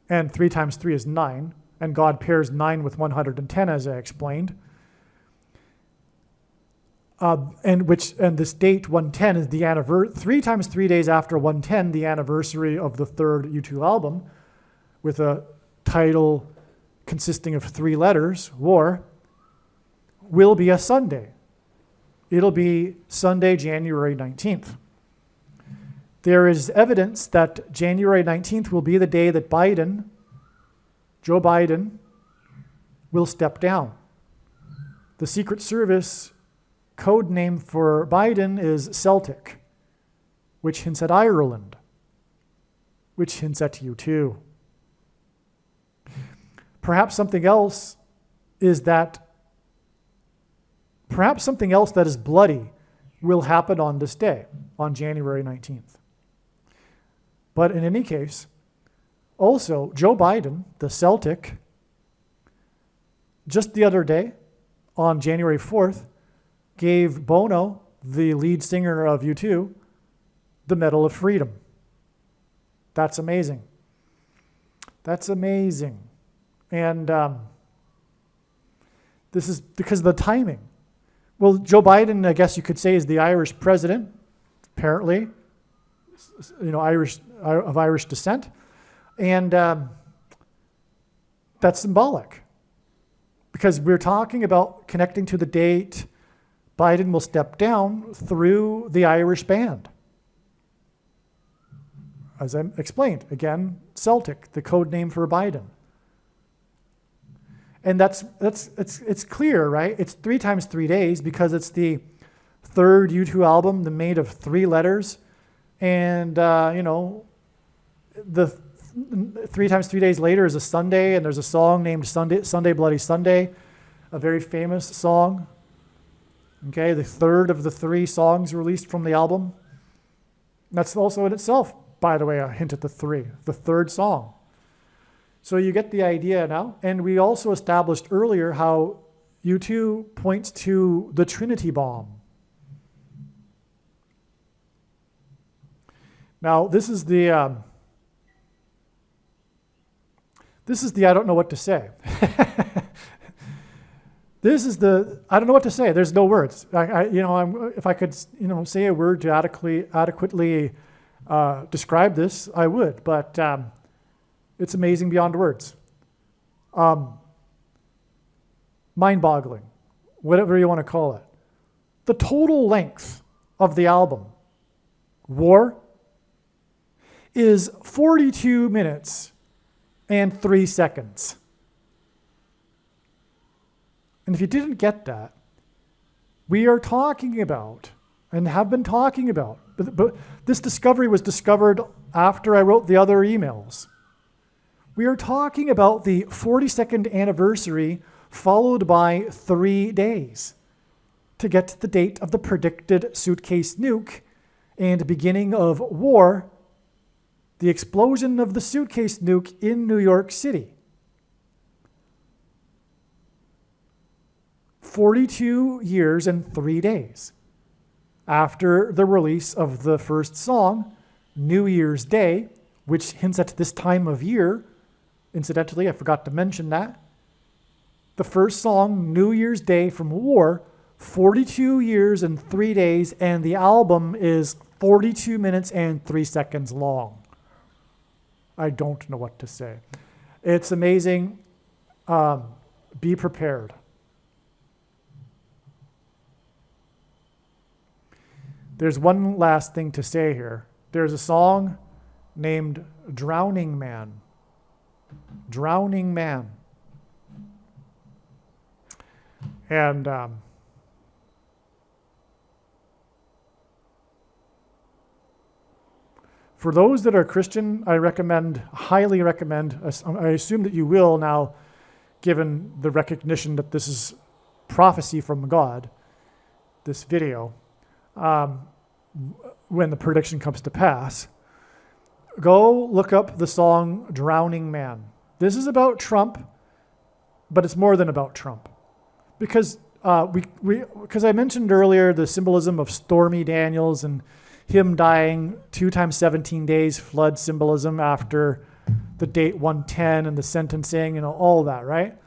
and 3 times 3 is 9, and God pairs 9 with 110, as I explained. And this date 110 is the anniversary. 3 times 3 days after 110, the anniversary of the third U2 album, with a title consisting of 3 letters, War, will be a Sunday. It'll be Sunday, January 19th. There is evidence that January 19th will be the day that Joe Biden, will step down. The Secret Service code name for Biden is Celtic, which hints at Ireland, which hints at you too. Perhaps something else that is bloody will happen on this day, on January 19th. But in any case, also, Joe Biden, the Celtic, just the other day, on January 4th, gave Bono, the lead singer of U2, the Medal of Freedom. That's amazing. That's amazing. And this is because of the timing. Well, Joe Biden, I guess you could say, is the Irish president, apparently, of Irish descent. And that's symbolic, because we're talking about connecting to the date Biden will step down through the Irish band. As I explained, again, Celtic, the code name for Biden. And it's clear, right? It's 3 times 3 days because it's the third U2 album, made of 3 letters. And, the 3 times 3 days later is a Sunday, and there's a song named Sunday Bloody Sunday, a very famous song. Okay, the third of the 3 songs released from the album. That's also in itself, by the way, a hint at the third song. So you get the idea now. And we also established earlier how U2 points to the Trinity bomb. Now, this is the I don't know what to say. This is the I don't know what to say. There's no words. If I could, say a word to adequately describe this, I would. But it's amazing beyond words. Mind-boggling, whatever you want to call it. The total length of the album, War, is 42 minutes and 3 seconds. And if you didn't get that, we are talking about, and have been talking about, but this discovery was discovered after I wrote the other emails. We are talking about the 42nd anniversary followed by 3 days to get to the date of the predicted suitcase nuke and beginning of War, the explosion of the suitcase nuke in New York City. 42 years and 3 days after the release of the first song, New Year's Day, which hints at this time of year. Incidentally, I forgot to mention that. The first song, New Year's Day from War, 42 years and 3 days, and the album is 42 minutes and 3 seconds long. I don't know what to say. It's amazing. Be prepared. There's one last thing to say here. There's a song named Drowning Man. Drowning Man. And for those that are Christian, I highly recommend, I assume that you will now, given the recognition that this is prophecy from God, this video, when the prediction comes to pass, go look up the song Drowning Man. This is about Trump, but it's more than about Trump. Because because I mentioned earlier the symbolism of Stormy Daniels and him dying 2 times 17 days, flood symbolism after the date 110 and the sentencing and all that, right?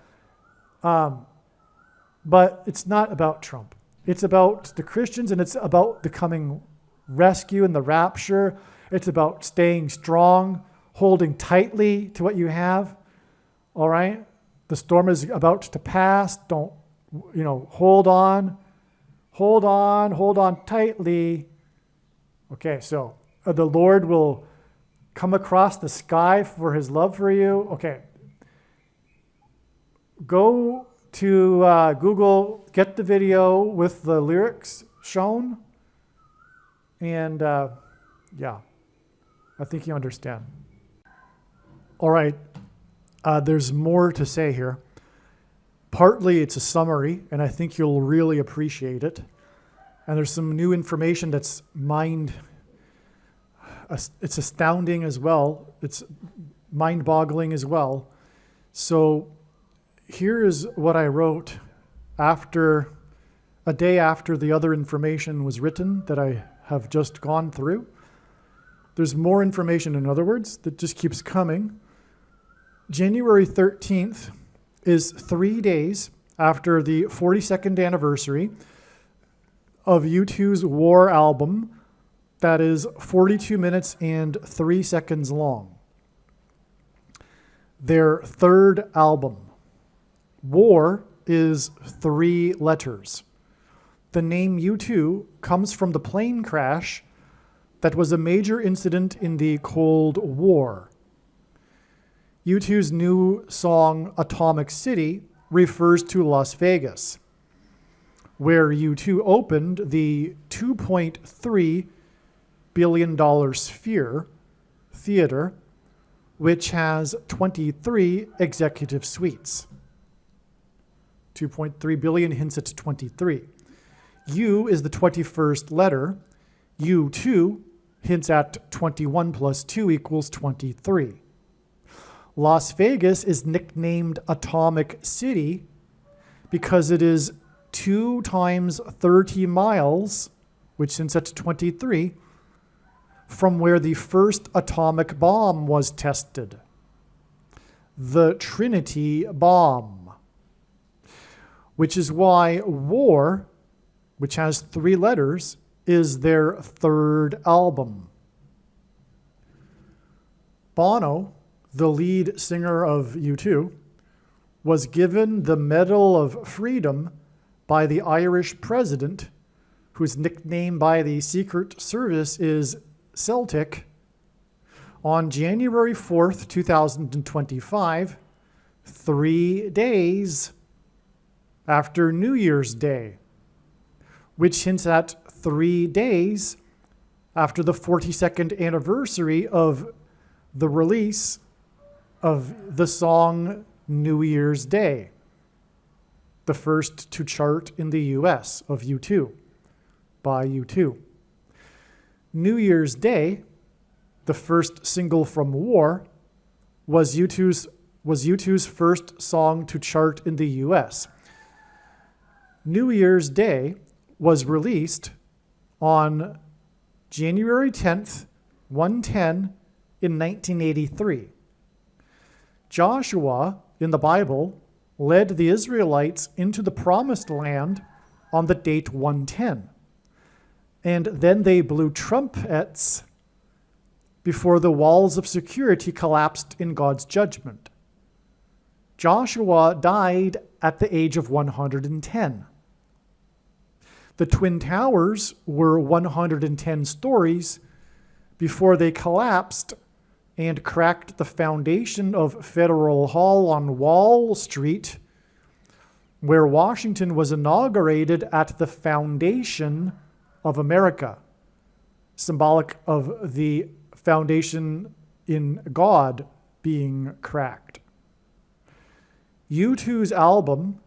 But it's not about Trump. It's about the Christians, and it's about the coming rescue and the rapture. It's about staying strong, holding tightly to what you have, all right? The storm is about to pass. Don't, hold on tightly. Okay, so the Lord will come across the sky for his love for you. Okay. Go to Google, get the video with the lyrics shown. And yeah, I think you understand. All right, there's more to say here. Partly it's a summary, and I think you'll really appreciate it. And there's some new information that's it's astounding as well. It's mind-boggling as well. So here is what I wrote a day after the other information was written that I have just gone through. There's more information, in other words, that just keeps coming. January 13th is 3 days after the 42nd anniversary of U2's War album that is 42 minutes and 3 seconds long. Their third album. War is 3 letters. The name U2 comes from the plane crash that was a major incident in the Cold War. U2's new song, Atomic City, refers to Las Vegas, where U2 opened the $2.3 billion Sphere Theater, which has 23 executive suites. 2.3 billion hints at 23. U is the 21st letter. U2 hints at 21 plus 2 equals 23. Las Vegas is nicknamed Atomic City because it is 2 times 30 miles, which hints at 23, from where the first atomic bomb was tested. The Trinity bomb. Which is why War, which has 3 letters, is their third album. Bono, the lead singer of U2, was given the Medal of Freedom by the Irish president, whose nickname by the Secret Service is Celtic, on January 4th, 2025, 3 days after New Year's Day, which hints at 3 days after the 42nd anniversary of the release of the song New Year's Day, the first to chart in the US of U2, by U2. New Year's Day, the first single from War, was U2's first song to chart in the US. New Year's Day was released on January 10th, 110 in 1983. Joshua, in the Bible, led the Israelites into the Promised Land on the date 110. And then they blew trumpets before the walls of security collapsed in God's judgment. Joshua died at the age of 110. The Twin Towers were 110 stories before they collapsed and cracked the foundation of Federal Hall on Wall Street, where Washington was inaugurated at the foundation of America, symbolic of the foundation in God being cracked. U2's album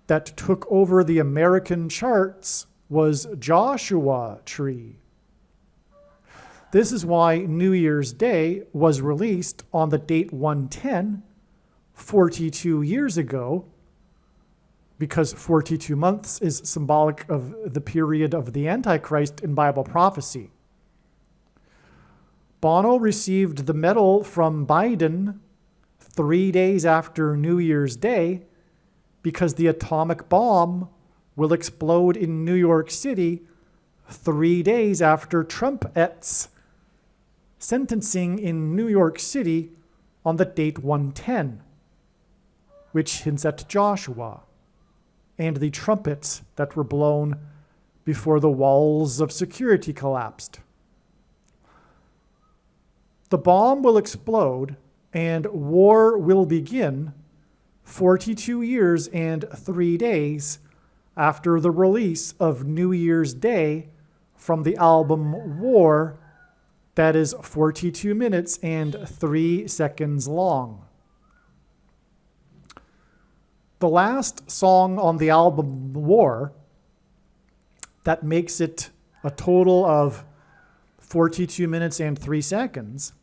that took over the American charts was Joshua Tree. This is why New Year's Day was released on the date 110, 42 years ago, because 42 months is symbolic of the period of the Antichrist in Bible prophecy. Bono received the medal from Biden 3 days after New Year's Day because the atomic bomb will explode in New York City 3 days after trumpets sentencing in New York City on the date 110, which hints at Joshua and the trumpets that were blown before the walls of security collapsed. The bomb will explode and war will begin 42 years and 3 days after the release of New Year's Day from the album War, that is 42 minutes and 3 seconds long. The last song on the album War, that makes it a total of 42 minutes and 3 seconds,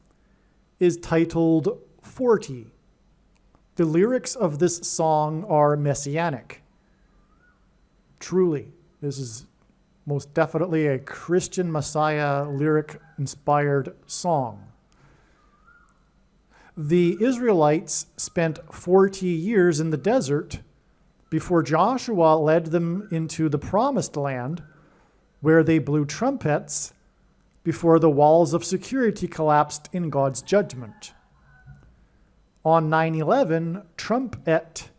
is titled 40. The lyrics of this song are messianic. Truly, this is most definitely a Christian Messiah lyric-inspired song. The Israelites spent 40 years in the desert before Joshua led them into the Promised Land, where they blew trumpets before the walls of security collapsed in God's judgment. On 9/11, Trumpet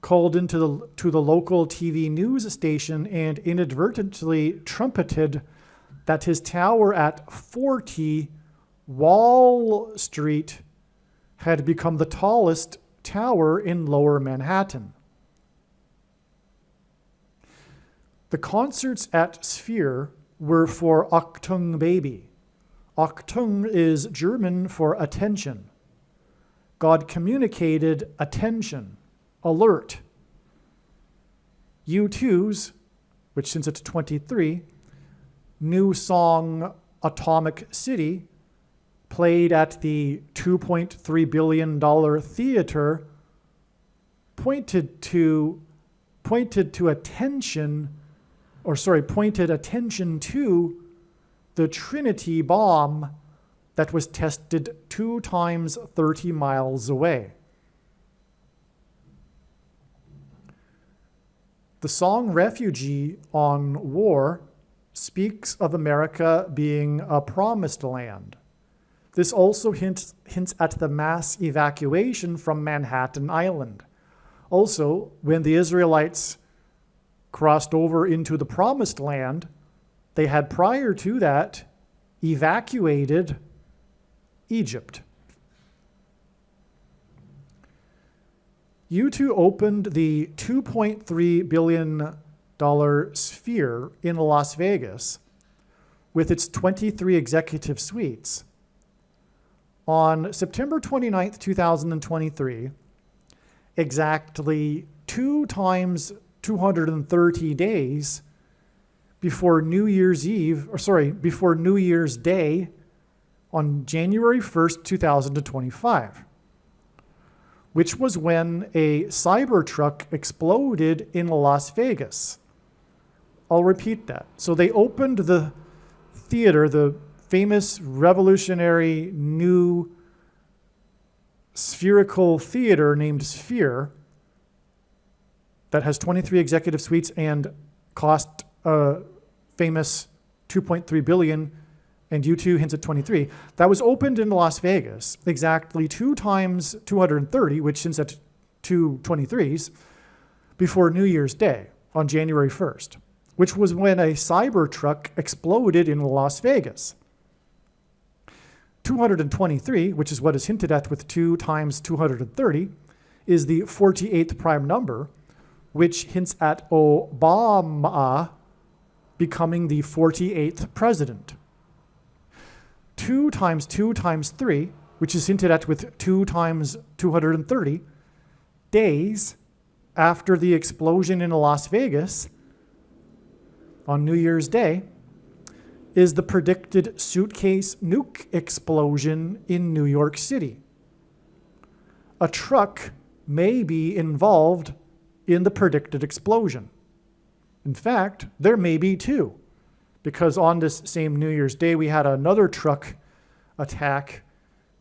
called into the local TV news station and inadvertently trumpeted that his tower at 40 Wall Street had become the tallest tower in Lower Manhattan. The concerts at Sphere were for Achtung Baby. Achtung is German for attention. God communicated attention, alert. U2's, which since it's 23, new song Atomic City played at the $2.3 billion theater pointed attention to the Trinity bomb that was tested 2 times 30 miles away. The song Refugee on War speaks of America being a promised land. This also hints at the mass evacuation from Manhattan Island. Also, when the Israelites crossed over into the Promised Land, they had prior to that evacuated Egypt. U2 opened the $2.3 billion Sphere in Las Vegas with its 23 executive suites. On September 29th, 2023, exactly 2 times 230 days before New Year's Day on January 1st, 2025. which was when a Cybertruck exploded in Las Vegas. I'll repeat that. So they opened the theater, the famous revolutionary new spherical theater named Sphere, that has 23 executive suites and cost a famous $2.3 billion, and U2 hints at 23. That was opened in Las Vegas, exactly 2 times 230, which hints at 223s, before New Year's Day on January 1st, which was when a Cybertruck exploded in Las Vegas. 223, which is what is hinted at with 2 times 230, is the 48th prime number, which hints at Obama becoming the 48th president. 2 times 2 times 3, which is hinted at with 2 times 230, days after the explosion in Las Vegas on New Year's Day, is the predicted suitcase nuke explosion in New York City. A truck may be involved in the predicted explosion. In fact, there may be 2, because on this same New Year's Day, we had another truck attack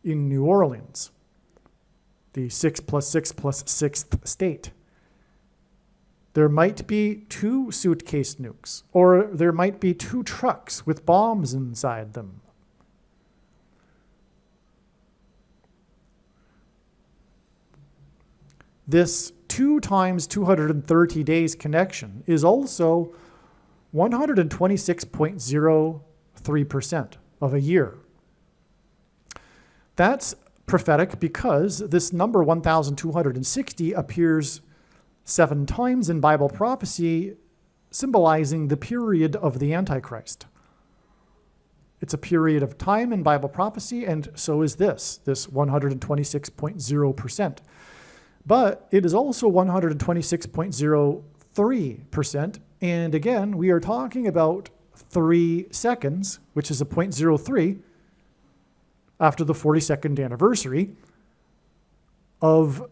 in New Orleans, the 6+6+6th state. There might be 2 suitcase nukes, or there might be 2 trucks with bombs inside them. This 2 times 230 days connection is also 126.03% of a year. That's prophetic because this number 1,260 appears 7 times in Bible prophecy, symbolizing the period of the Antichrist. It's a period of time in Bible prophecy, and so is this 126.0%. But it is also 126.03%. And again, we are talking about 3 seconds, which is a 0.03 after the 42nd anniversary of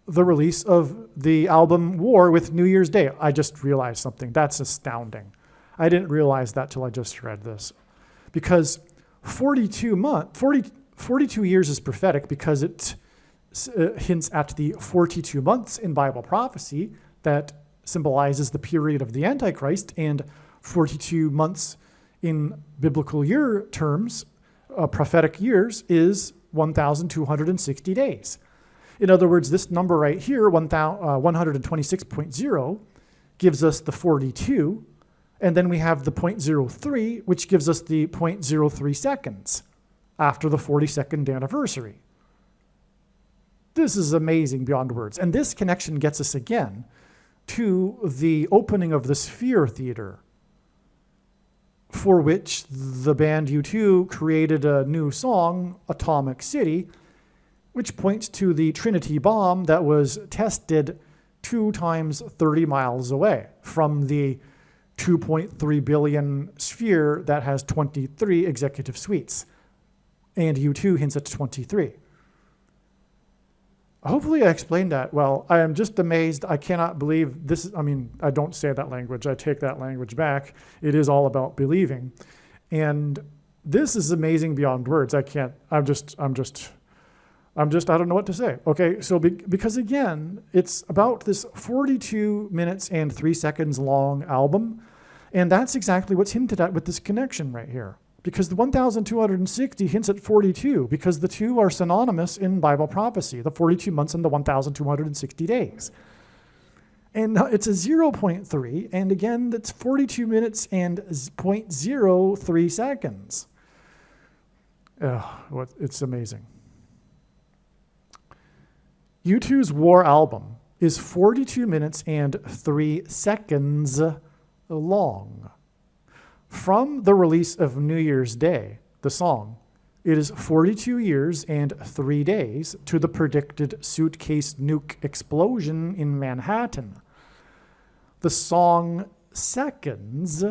the release of the album War with New Year's Day. I just realized something. That's astounding. I didn't realize that till I just read this. Because 42 years is prophetic because it hints at the 42 months in Bible prophecy that symbolizes the period of the Antichrist, and 42 months in biblical year terms, prophetic years, is 1,260 days. In other words, this number right here, 126.0, gives us the 42, and then we have the 0.03, which gives us the 0.03 seconds after the 42nd anniversary. This is amazing beyond words. And this connection gets us again to the opening of the Sphere Theater, for which the band U2 created a new song, Atomic City, which points to the Trinity bomb that was tested 2 times 30 miles away from the 2.3 billion sphere that has 23 executive suites. And U2 hints at 23. Hopefully I explained that well. I am just amazed. I cannot believe this. I mean, I don't say that language. I take that language back. It is all about believing. And this is amazing beyond words. I don't know what to say. Okay, so because again, it's about this 42 minutes and 3 seconds long album. And that's exactly what's hinted at with this connection right here. Because the 1,260 hints at 42, because the 2 are synonymous in Bible prophecy, the 42 months and the 1,260 days. And it's a 0.3, and again, that's 42 minutes and 0.03 seconds. It's amazing. U2's War album is 42 minutes and 3 seconds long. From the release of New Year's Day, the song, it is 42 years and 3 days to the predicted suitcase nuke explosion in Manhattan. The song Seconds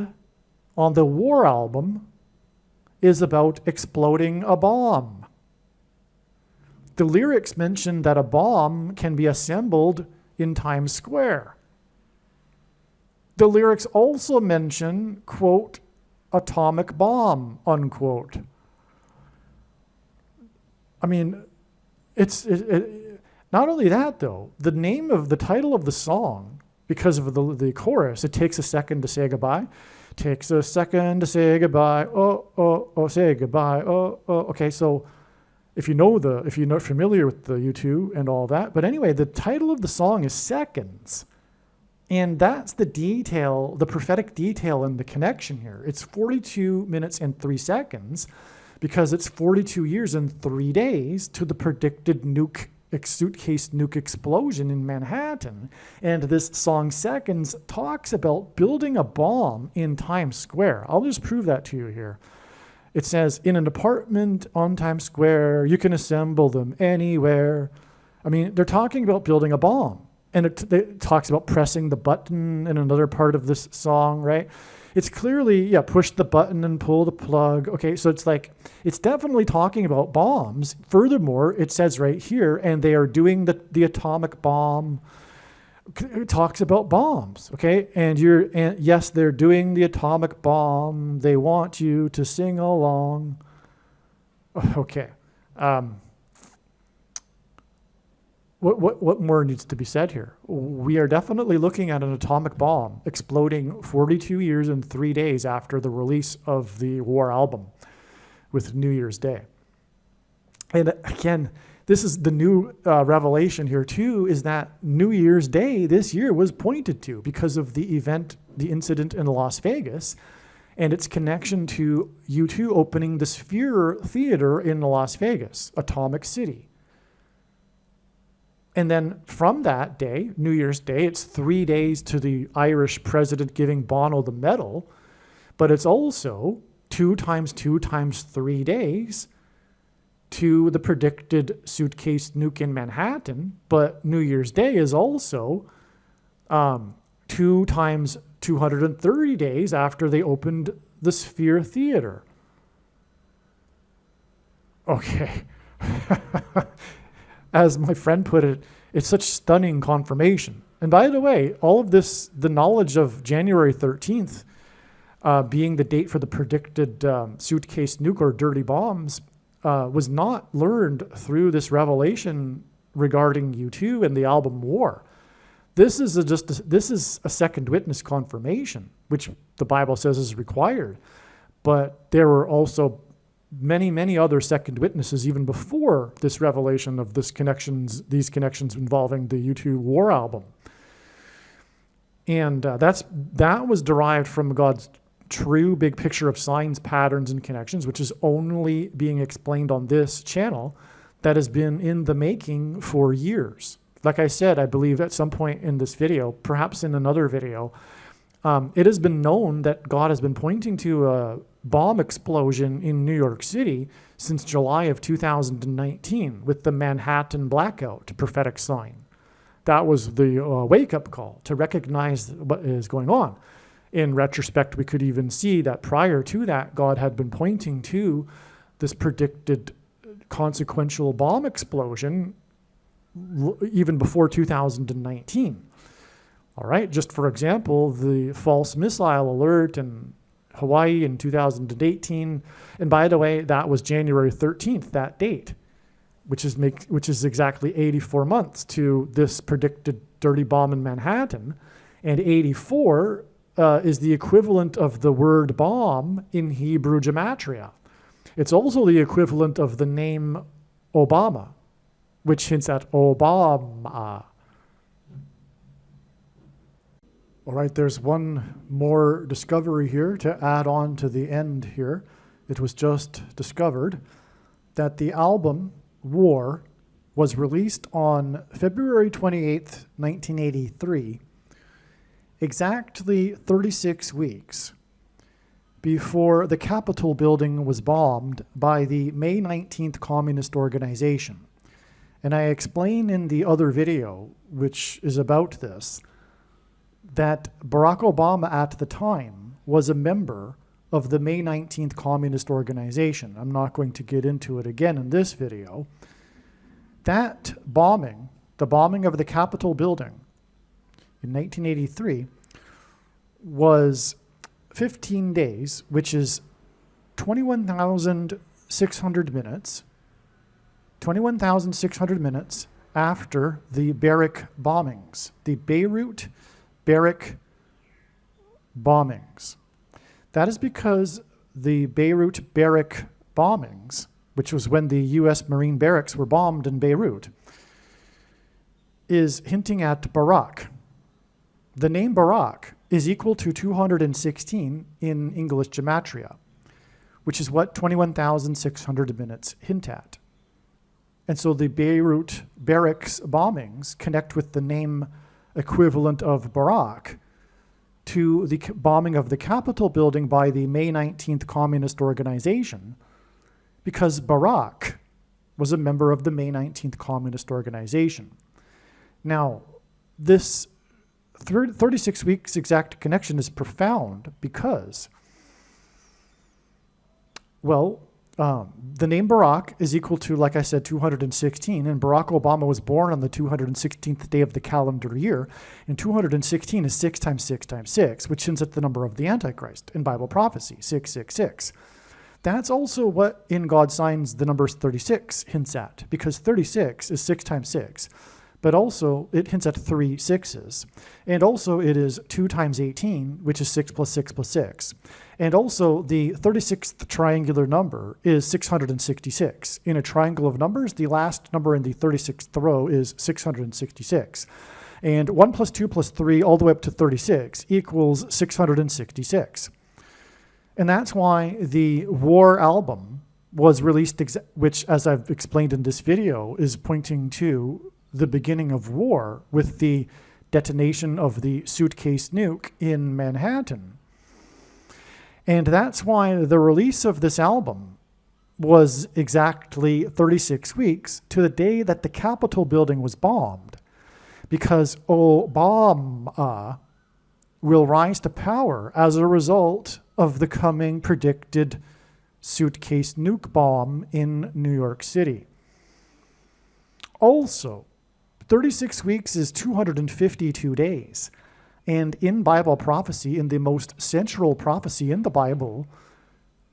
on the War album is about exploding a bomb. The lyrics mention that a bomb can be assembled in Times Square. The lyrics also mention, quote, atomic bomb, unquote. I mean, not only that, though, the title of the song, because of the chorus, it takes a second to say goodbye. Takes a second to say goodbye. Oh, say goodbye. Oh. Okay, so if you're not familiar with the U2 and all that, but anyway, the title of the song is Seconds. And that's the detail, the prophetic detail in the connection here. It's 42 minutes and 3 seconds because it's 42 years and 3 days to the predicted suitcase nuke explosion in Manhattan. And this song Seconds talks about building a bomb in Times Square. I'll just prove that to you here. It says, in an apartment on Times Square, you can assemble them anywhere. I mean, they're talking about building a bomb. And it talks about pressing the button in another part of this song, right? It's clearly, push the button and pull the plug. Okay, so it's definitely talking about bombs. Furthermore, it says right here, and they are doing the atomic bomb. It talks about bombs, okay? And yes, they're doing the atomic bomb. They want you to sing along. Okay. What more needs to be said here? We are definitely looking at an atomic bomb exploding 42 years and 3 days after the release of the War album with New Year's Day. And again, this is the new revelation here too, is that New Year's Day this year was pointed to because of the incident in Las Vegas and its connection to U2 opening the Sphere Theater in Las Vegas, Atomic City. And then from that day, New Year's Day, it's 3 days to the Irish president giving Bono the medal, but it's also 2 times 2 times 3 days to the predicted suitcase nuke in Manhattan. But New Year's Day is also 2 times 230 days after they opened the Sphere Theater. Okay. As my friend put it, it's such stunning confirmation. And by the way, all of this, the knowledge of January 13th being the date for the predicted suitcase nuke or dirty bombs was not learned through this revelation regarding U2 and the album War. This is a second witness confirmation, which the Bible says is required. But there were also many other second witnesses even before this revelation of these connections involving the U2 War album. And that was derived from God's true big picture of signs, patterns, and connections, which is only being explained on this channel, that has been in the making for years. Like I said, I believe at some point in this video, perhaps in another video, it has been known that God has been pointing to a bomb explosion in New York City since July of 2019 with the Manhattan blackout, prophetic sign. That was the wake-up call to recognize what is going on. In retrospect, we could even see that prior to that, God had been pointing to this predicted consequential bomb explosion even before 2019. All right, just for example, the false missile alert in Hawaii in 2018, and by the way, that was January 13th, that date, which is exactly 84 months to this predicted dirty bomb in Manhattan, and 84 is the equivalent of the word bomb in Hebrew gematria. It's also the equivalent of the name Obama, which hints at Obama. All right, there's one more discovery here to add on to the end here. It was just discovered that the album War was released on February 28th, 1983, exactly 36 weeks before the Capitol building was bombed by the May 19th Communist Organization. And I explain in the other video, which is about this, that Barack Obama at the time was a member of the May 19th Communist Organization. I'm not going to get into it again in this video. That bombing, the bombing of the Capitol building in 1983, was 15 days, which is 21,600 minutes, 21,600 minutes after the Beirut bombings, the Beirut bombings. That is because the Beirut bombings, which was when the U.S. Marine barracks were bombed in Beirut, is hinting at Barak. The name Barak is equal to 216 in English gematria, which is what 21,600 minutes hint at. And so the Beirut barracks bombings connect with the name equivalent of Barak to the bombing of the Capitol building by the May 19th Communist Organization, because Barak was a member of the May 19th Communist Organization. Now, this 36 weeks exact connection is profound because, well, the name Barak is equal to, like I said, 216, and Barack Obama was born on the 216th day of the calendar year, and 216 is 6 times 6 times 6, which hints at the number of the Antichrist in Bible prophecy, 666. That's also what in God's signs the number 36 hints at, because 36 is 6 times 6, but also it hints at 3 6s. And also it is 2 times 18, which is 6 plus 6 plus 6. And also the 36th triangular number is 666. In a triangle of numbers, the last number in the 36th row is 666. And 1 plus 2 plus 3 all the way up to 36 equals 666. And that's why the War album was released, which, as I've explained in this video, is pointing to the beginning of war with the detonation of the suitcase nuke in Manhattan. And that's why the release of this album was exactly 36 weeks to the day that the Capitol building was bombed, because Obama will rise to power as a result of the coming predicted suitcase nuke bomb in New York City. Also, 36 weeks is 252 days. And in Bible prophecy, in the most central prophecy in the Bible,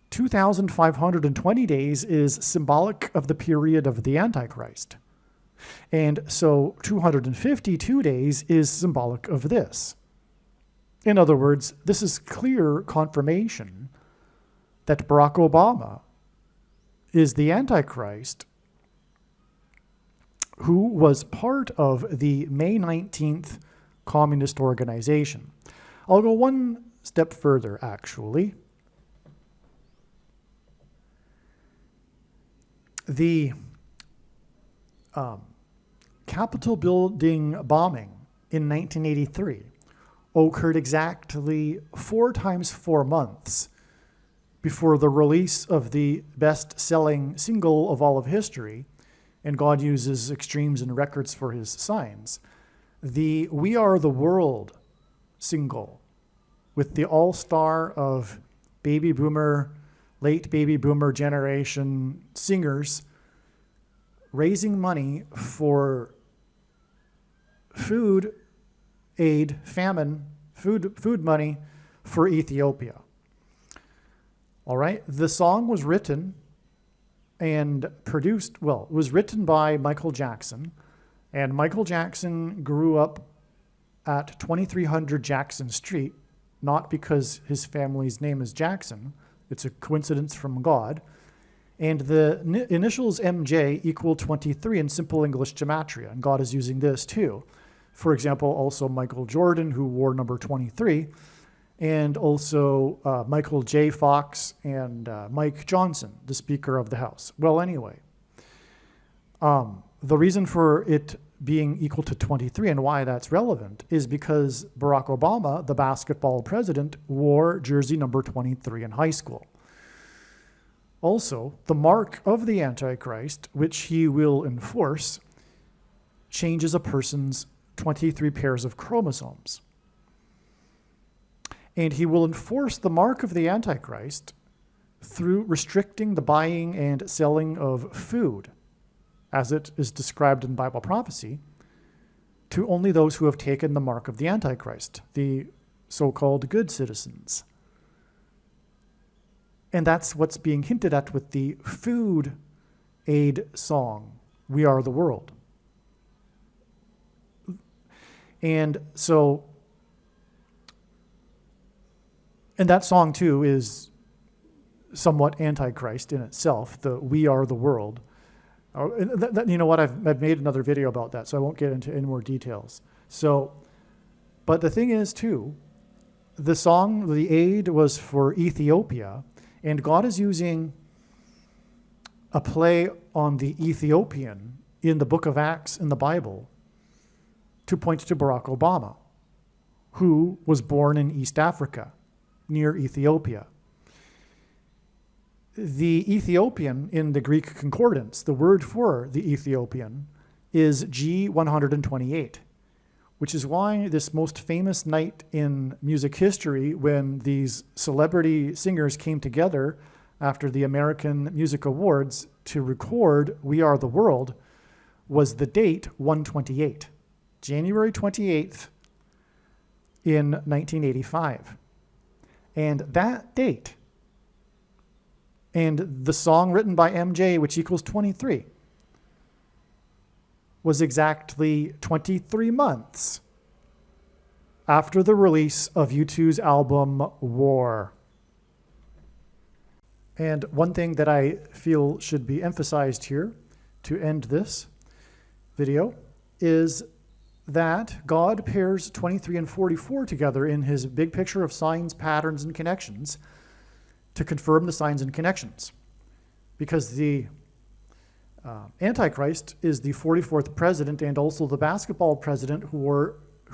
2,520 days is symbolic of the period of the Antichrist. And so 252 days is symbolic of this. In other words, this is clear confirmation that Barack Obama is the Antichrist who was part of the May 19th Communist Organization. I'll go one step further, actually. The Capitol building bombing in 1983 occurred exactly 4 times 4 months before the release of the best-selling single of all of history, and God uses extremes and records for his signs, the We Are the World single, with the all-star of baby boomer, late baby boomer generation singers raising money for food aid, famine, food money for Ethiopia. All right, the song was written and produced, well, it was written by Michael Jackson, and Michael Jackson grew up at 2300 Jackson Street, not because his family's name is Jackson, it's a coincidence from God, and the initials MJ equal 23 in simple English gematria, and God is using this too. For example, also Michael Jordan, who wore number 23, and also Michael J. Fox and Mike Johnson, the Speaker of the House. Well, anyway, the reason for it being equal to 23 and why that's relevant is because Barack Obama, the basketball president, wore jersey number 23 in high school. Also, the mark of the Antichrist, which he will enforce, changes a person's 23 pairs of chromosomes. And he will enforce the mark of the Antichrist through restricting the buying and selling of food as it is described in Bible prophecy, to only those who have taken the mark of the Antichrist, the so-called good citizens. And that's what's being hinted at with the food aid song, We Are the World. And so, and that song too is somewhat Antichrist in itself, the We Are the World. You know what, I've made another video about that, so I won't get into any more details. So, but the thing is too, the song, the aid was for Ethiopia, and God is using a play on the Ethiopian in the book of Acts in the Bible to point to Barack Obama, who was born in East Africa, near Ethiopia. The Ethiopian in the Greek concordance, the word for the Ethiopian, is G128, which is why this most famous night in music history, when these celebrity singers came together after the American Music Awards to record We Are the World, was the date 128, January 28th in 1985. And that date, and the song written by MJ, which equals 23, was exactly 23 months after the release of U2's album War. And one thing that I feel should be emphasized here to end this video is that God pairs 23 and 44 together in his big picture of signs, patterns, and connections to confirm the signs and connections. Because the Antichrist is the 44th president and also the basketball president who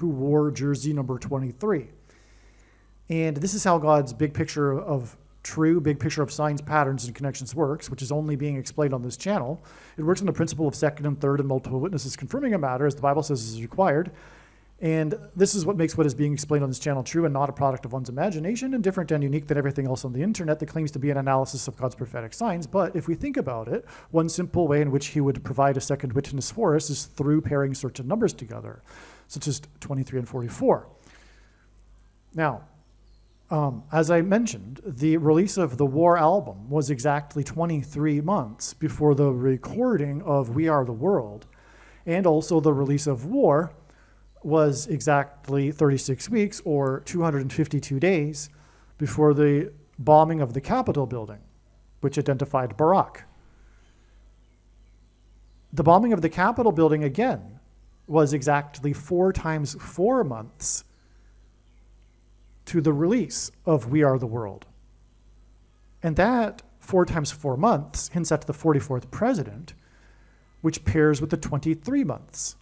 wore jersey number 23. And this is how God's big picture of big picture of signs, patterns, and connections works, which is only being explained on this channel. It works on the principle of second and third and multiple witnesses confirming a matter, as the Bible says is required. And this is what makes what is being explained on this channel true and not a product of one's imagination, and different and unique than everything else on the internet that claims to be an analysis of God's prophetic signs. But if we think about it, one simple way in which he would provide a second witness for us is through pairing certain numbers together, such as 23 and 44. Now, as I mentioned, the release of the War album was exactly 23 months before the recording of We Are the World, and also the release of War was exactly 36 weeks or 252 days before the bombing of the Capitol building, which identified Barack. The bombing of the Capitol building, again, was exactly 4 times 4 months to the release of We Are the World. And that 4 times 4 months hints at the 44th president, which pairs with the 23 months,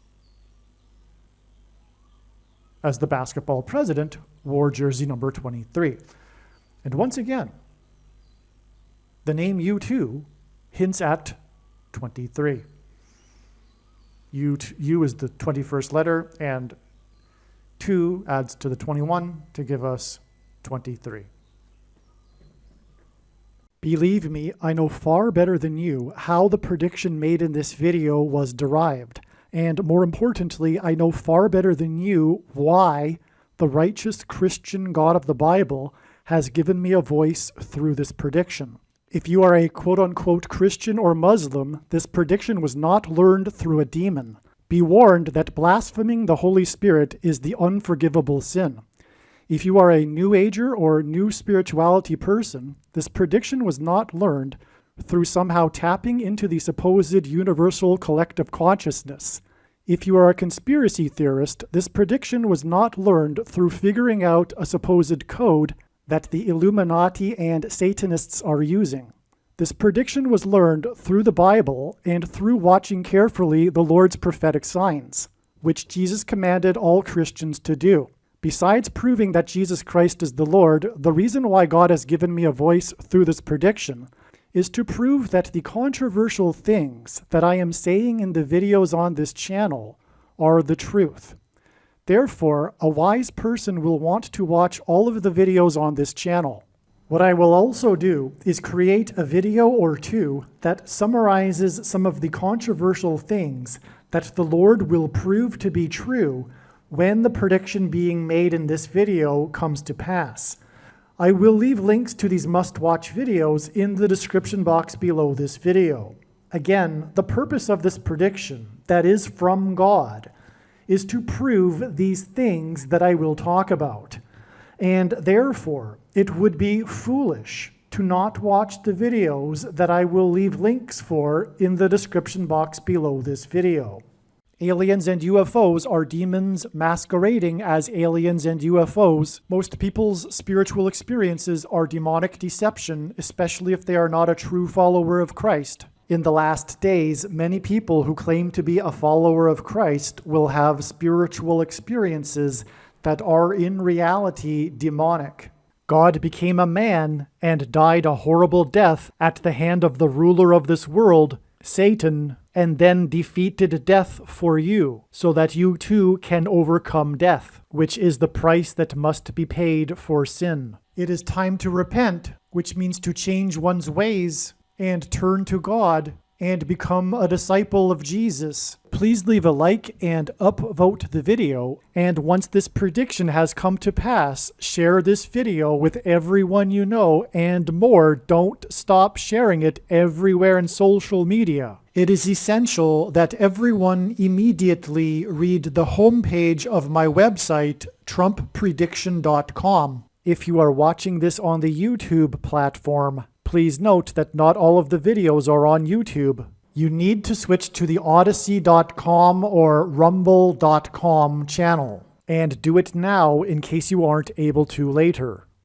as the basketball president wore jersey number 23. And once again, the name U2 hints at 23. U is the 21st letter, and 2 adds to the 21 to give us 23. Believe me, I know far better than you how the prediction made in this video was derived. And more importantly, I know far better than you why the righteous Christian God of the Bible has given me a voice through this prediction. If you are a quote-unquote Christian or Muslim, this prediction was not learned through a demon. Be warned that blaspheming the Holy Spirit is the unforgivable sin. If you are a New Ager or New Spirituality person, this prediction was not learned through somehow tapping into the supposed universal collective consciousness. If you are a conspiracy theorist, this prediction was not learned through figuring out a supposed code that the Illuminati and Satanists are using. This prediction was learned through the Bible and through watching carefully the Lord's prophetic signs, which Jesus commanded all Christians to do. Besides proving that Jesus Christ is the Lord, the reason why God has given me a voice through this prediction is to prove that the controversial things that I am saying in the videos on this channel are the truth. Therefore, a wise person will want to watch all of the videos on this channel. What I will also do is create a video or two that summarizes some of the controversial things that the Lord will prove to be true when the prediction being made in this video comes to pass. I will leave links to these must-watch videos in the description box below this video. Again, the purpose of this prediction, that is from God, is to prove these things that I will talk about. And therefore, it would be foolish to not watch the videos that I will leave links for in the description box below this video. Aliens and UFOs are demons masquerading as aliens and UFOs. Most people's spiritual experiences are demonic deception, especially if they are not a true follower of Christ. In the last days, many people who claim to be a follower of Christ will have spiritual experiences that are in reality demonic. God became a man and died a horrible death at the hand of the ruler of this world, Satan, and then defeated death for you, so that you too can overcome death, which is the price that must be paid for sin. It is time to repent, which means to change one's ways and turn to God and become a disciple of Jesus. Please leave a like and upvote the video, and once this prediction has come to pass, share this video with everyone you know, and more, don't stop sharing it everywhere in social media. It is essential that everyone immediately read the homepage of my website, TrumpPrediction.com. If you are watching this on the YouTube platform, please note that not all of the videos are on YouTube. You need to switch to the Odyssey.com or Rumble.com channel, and do it now in case you aren't able to later.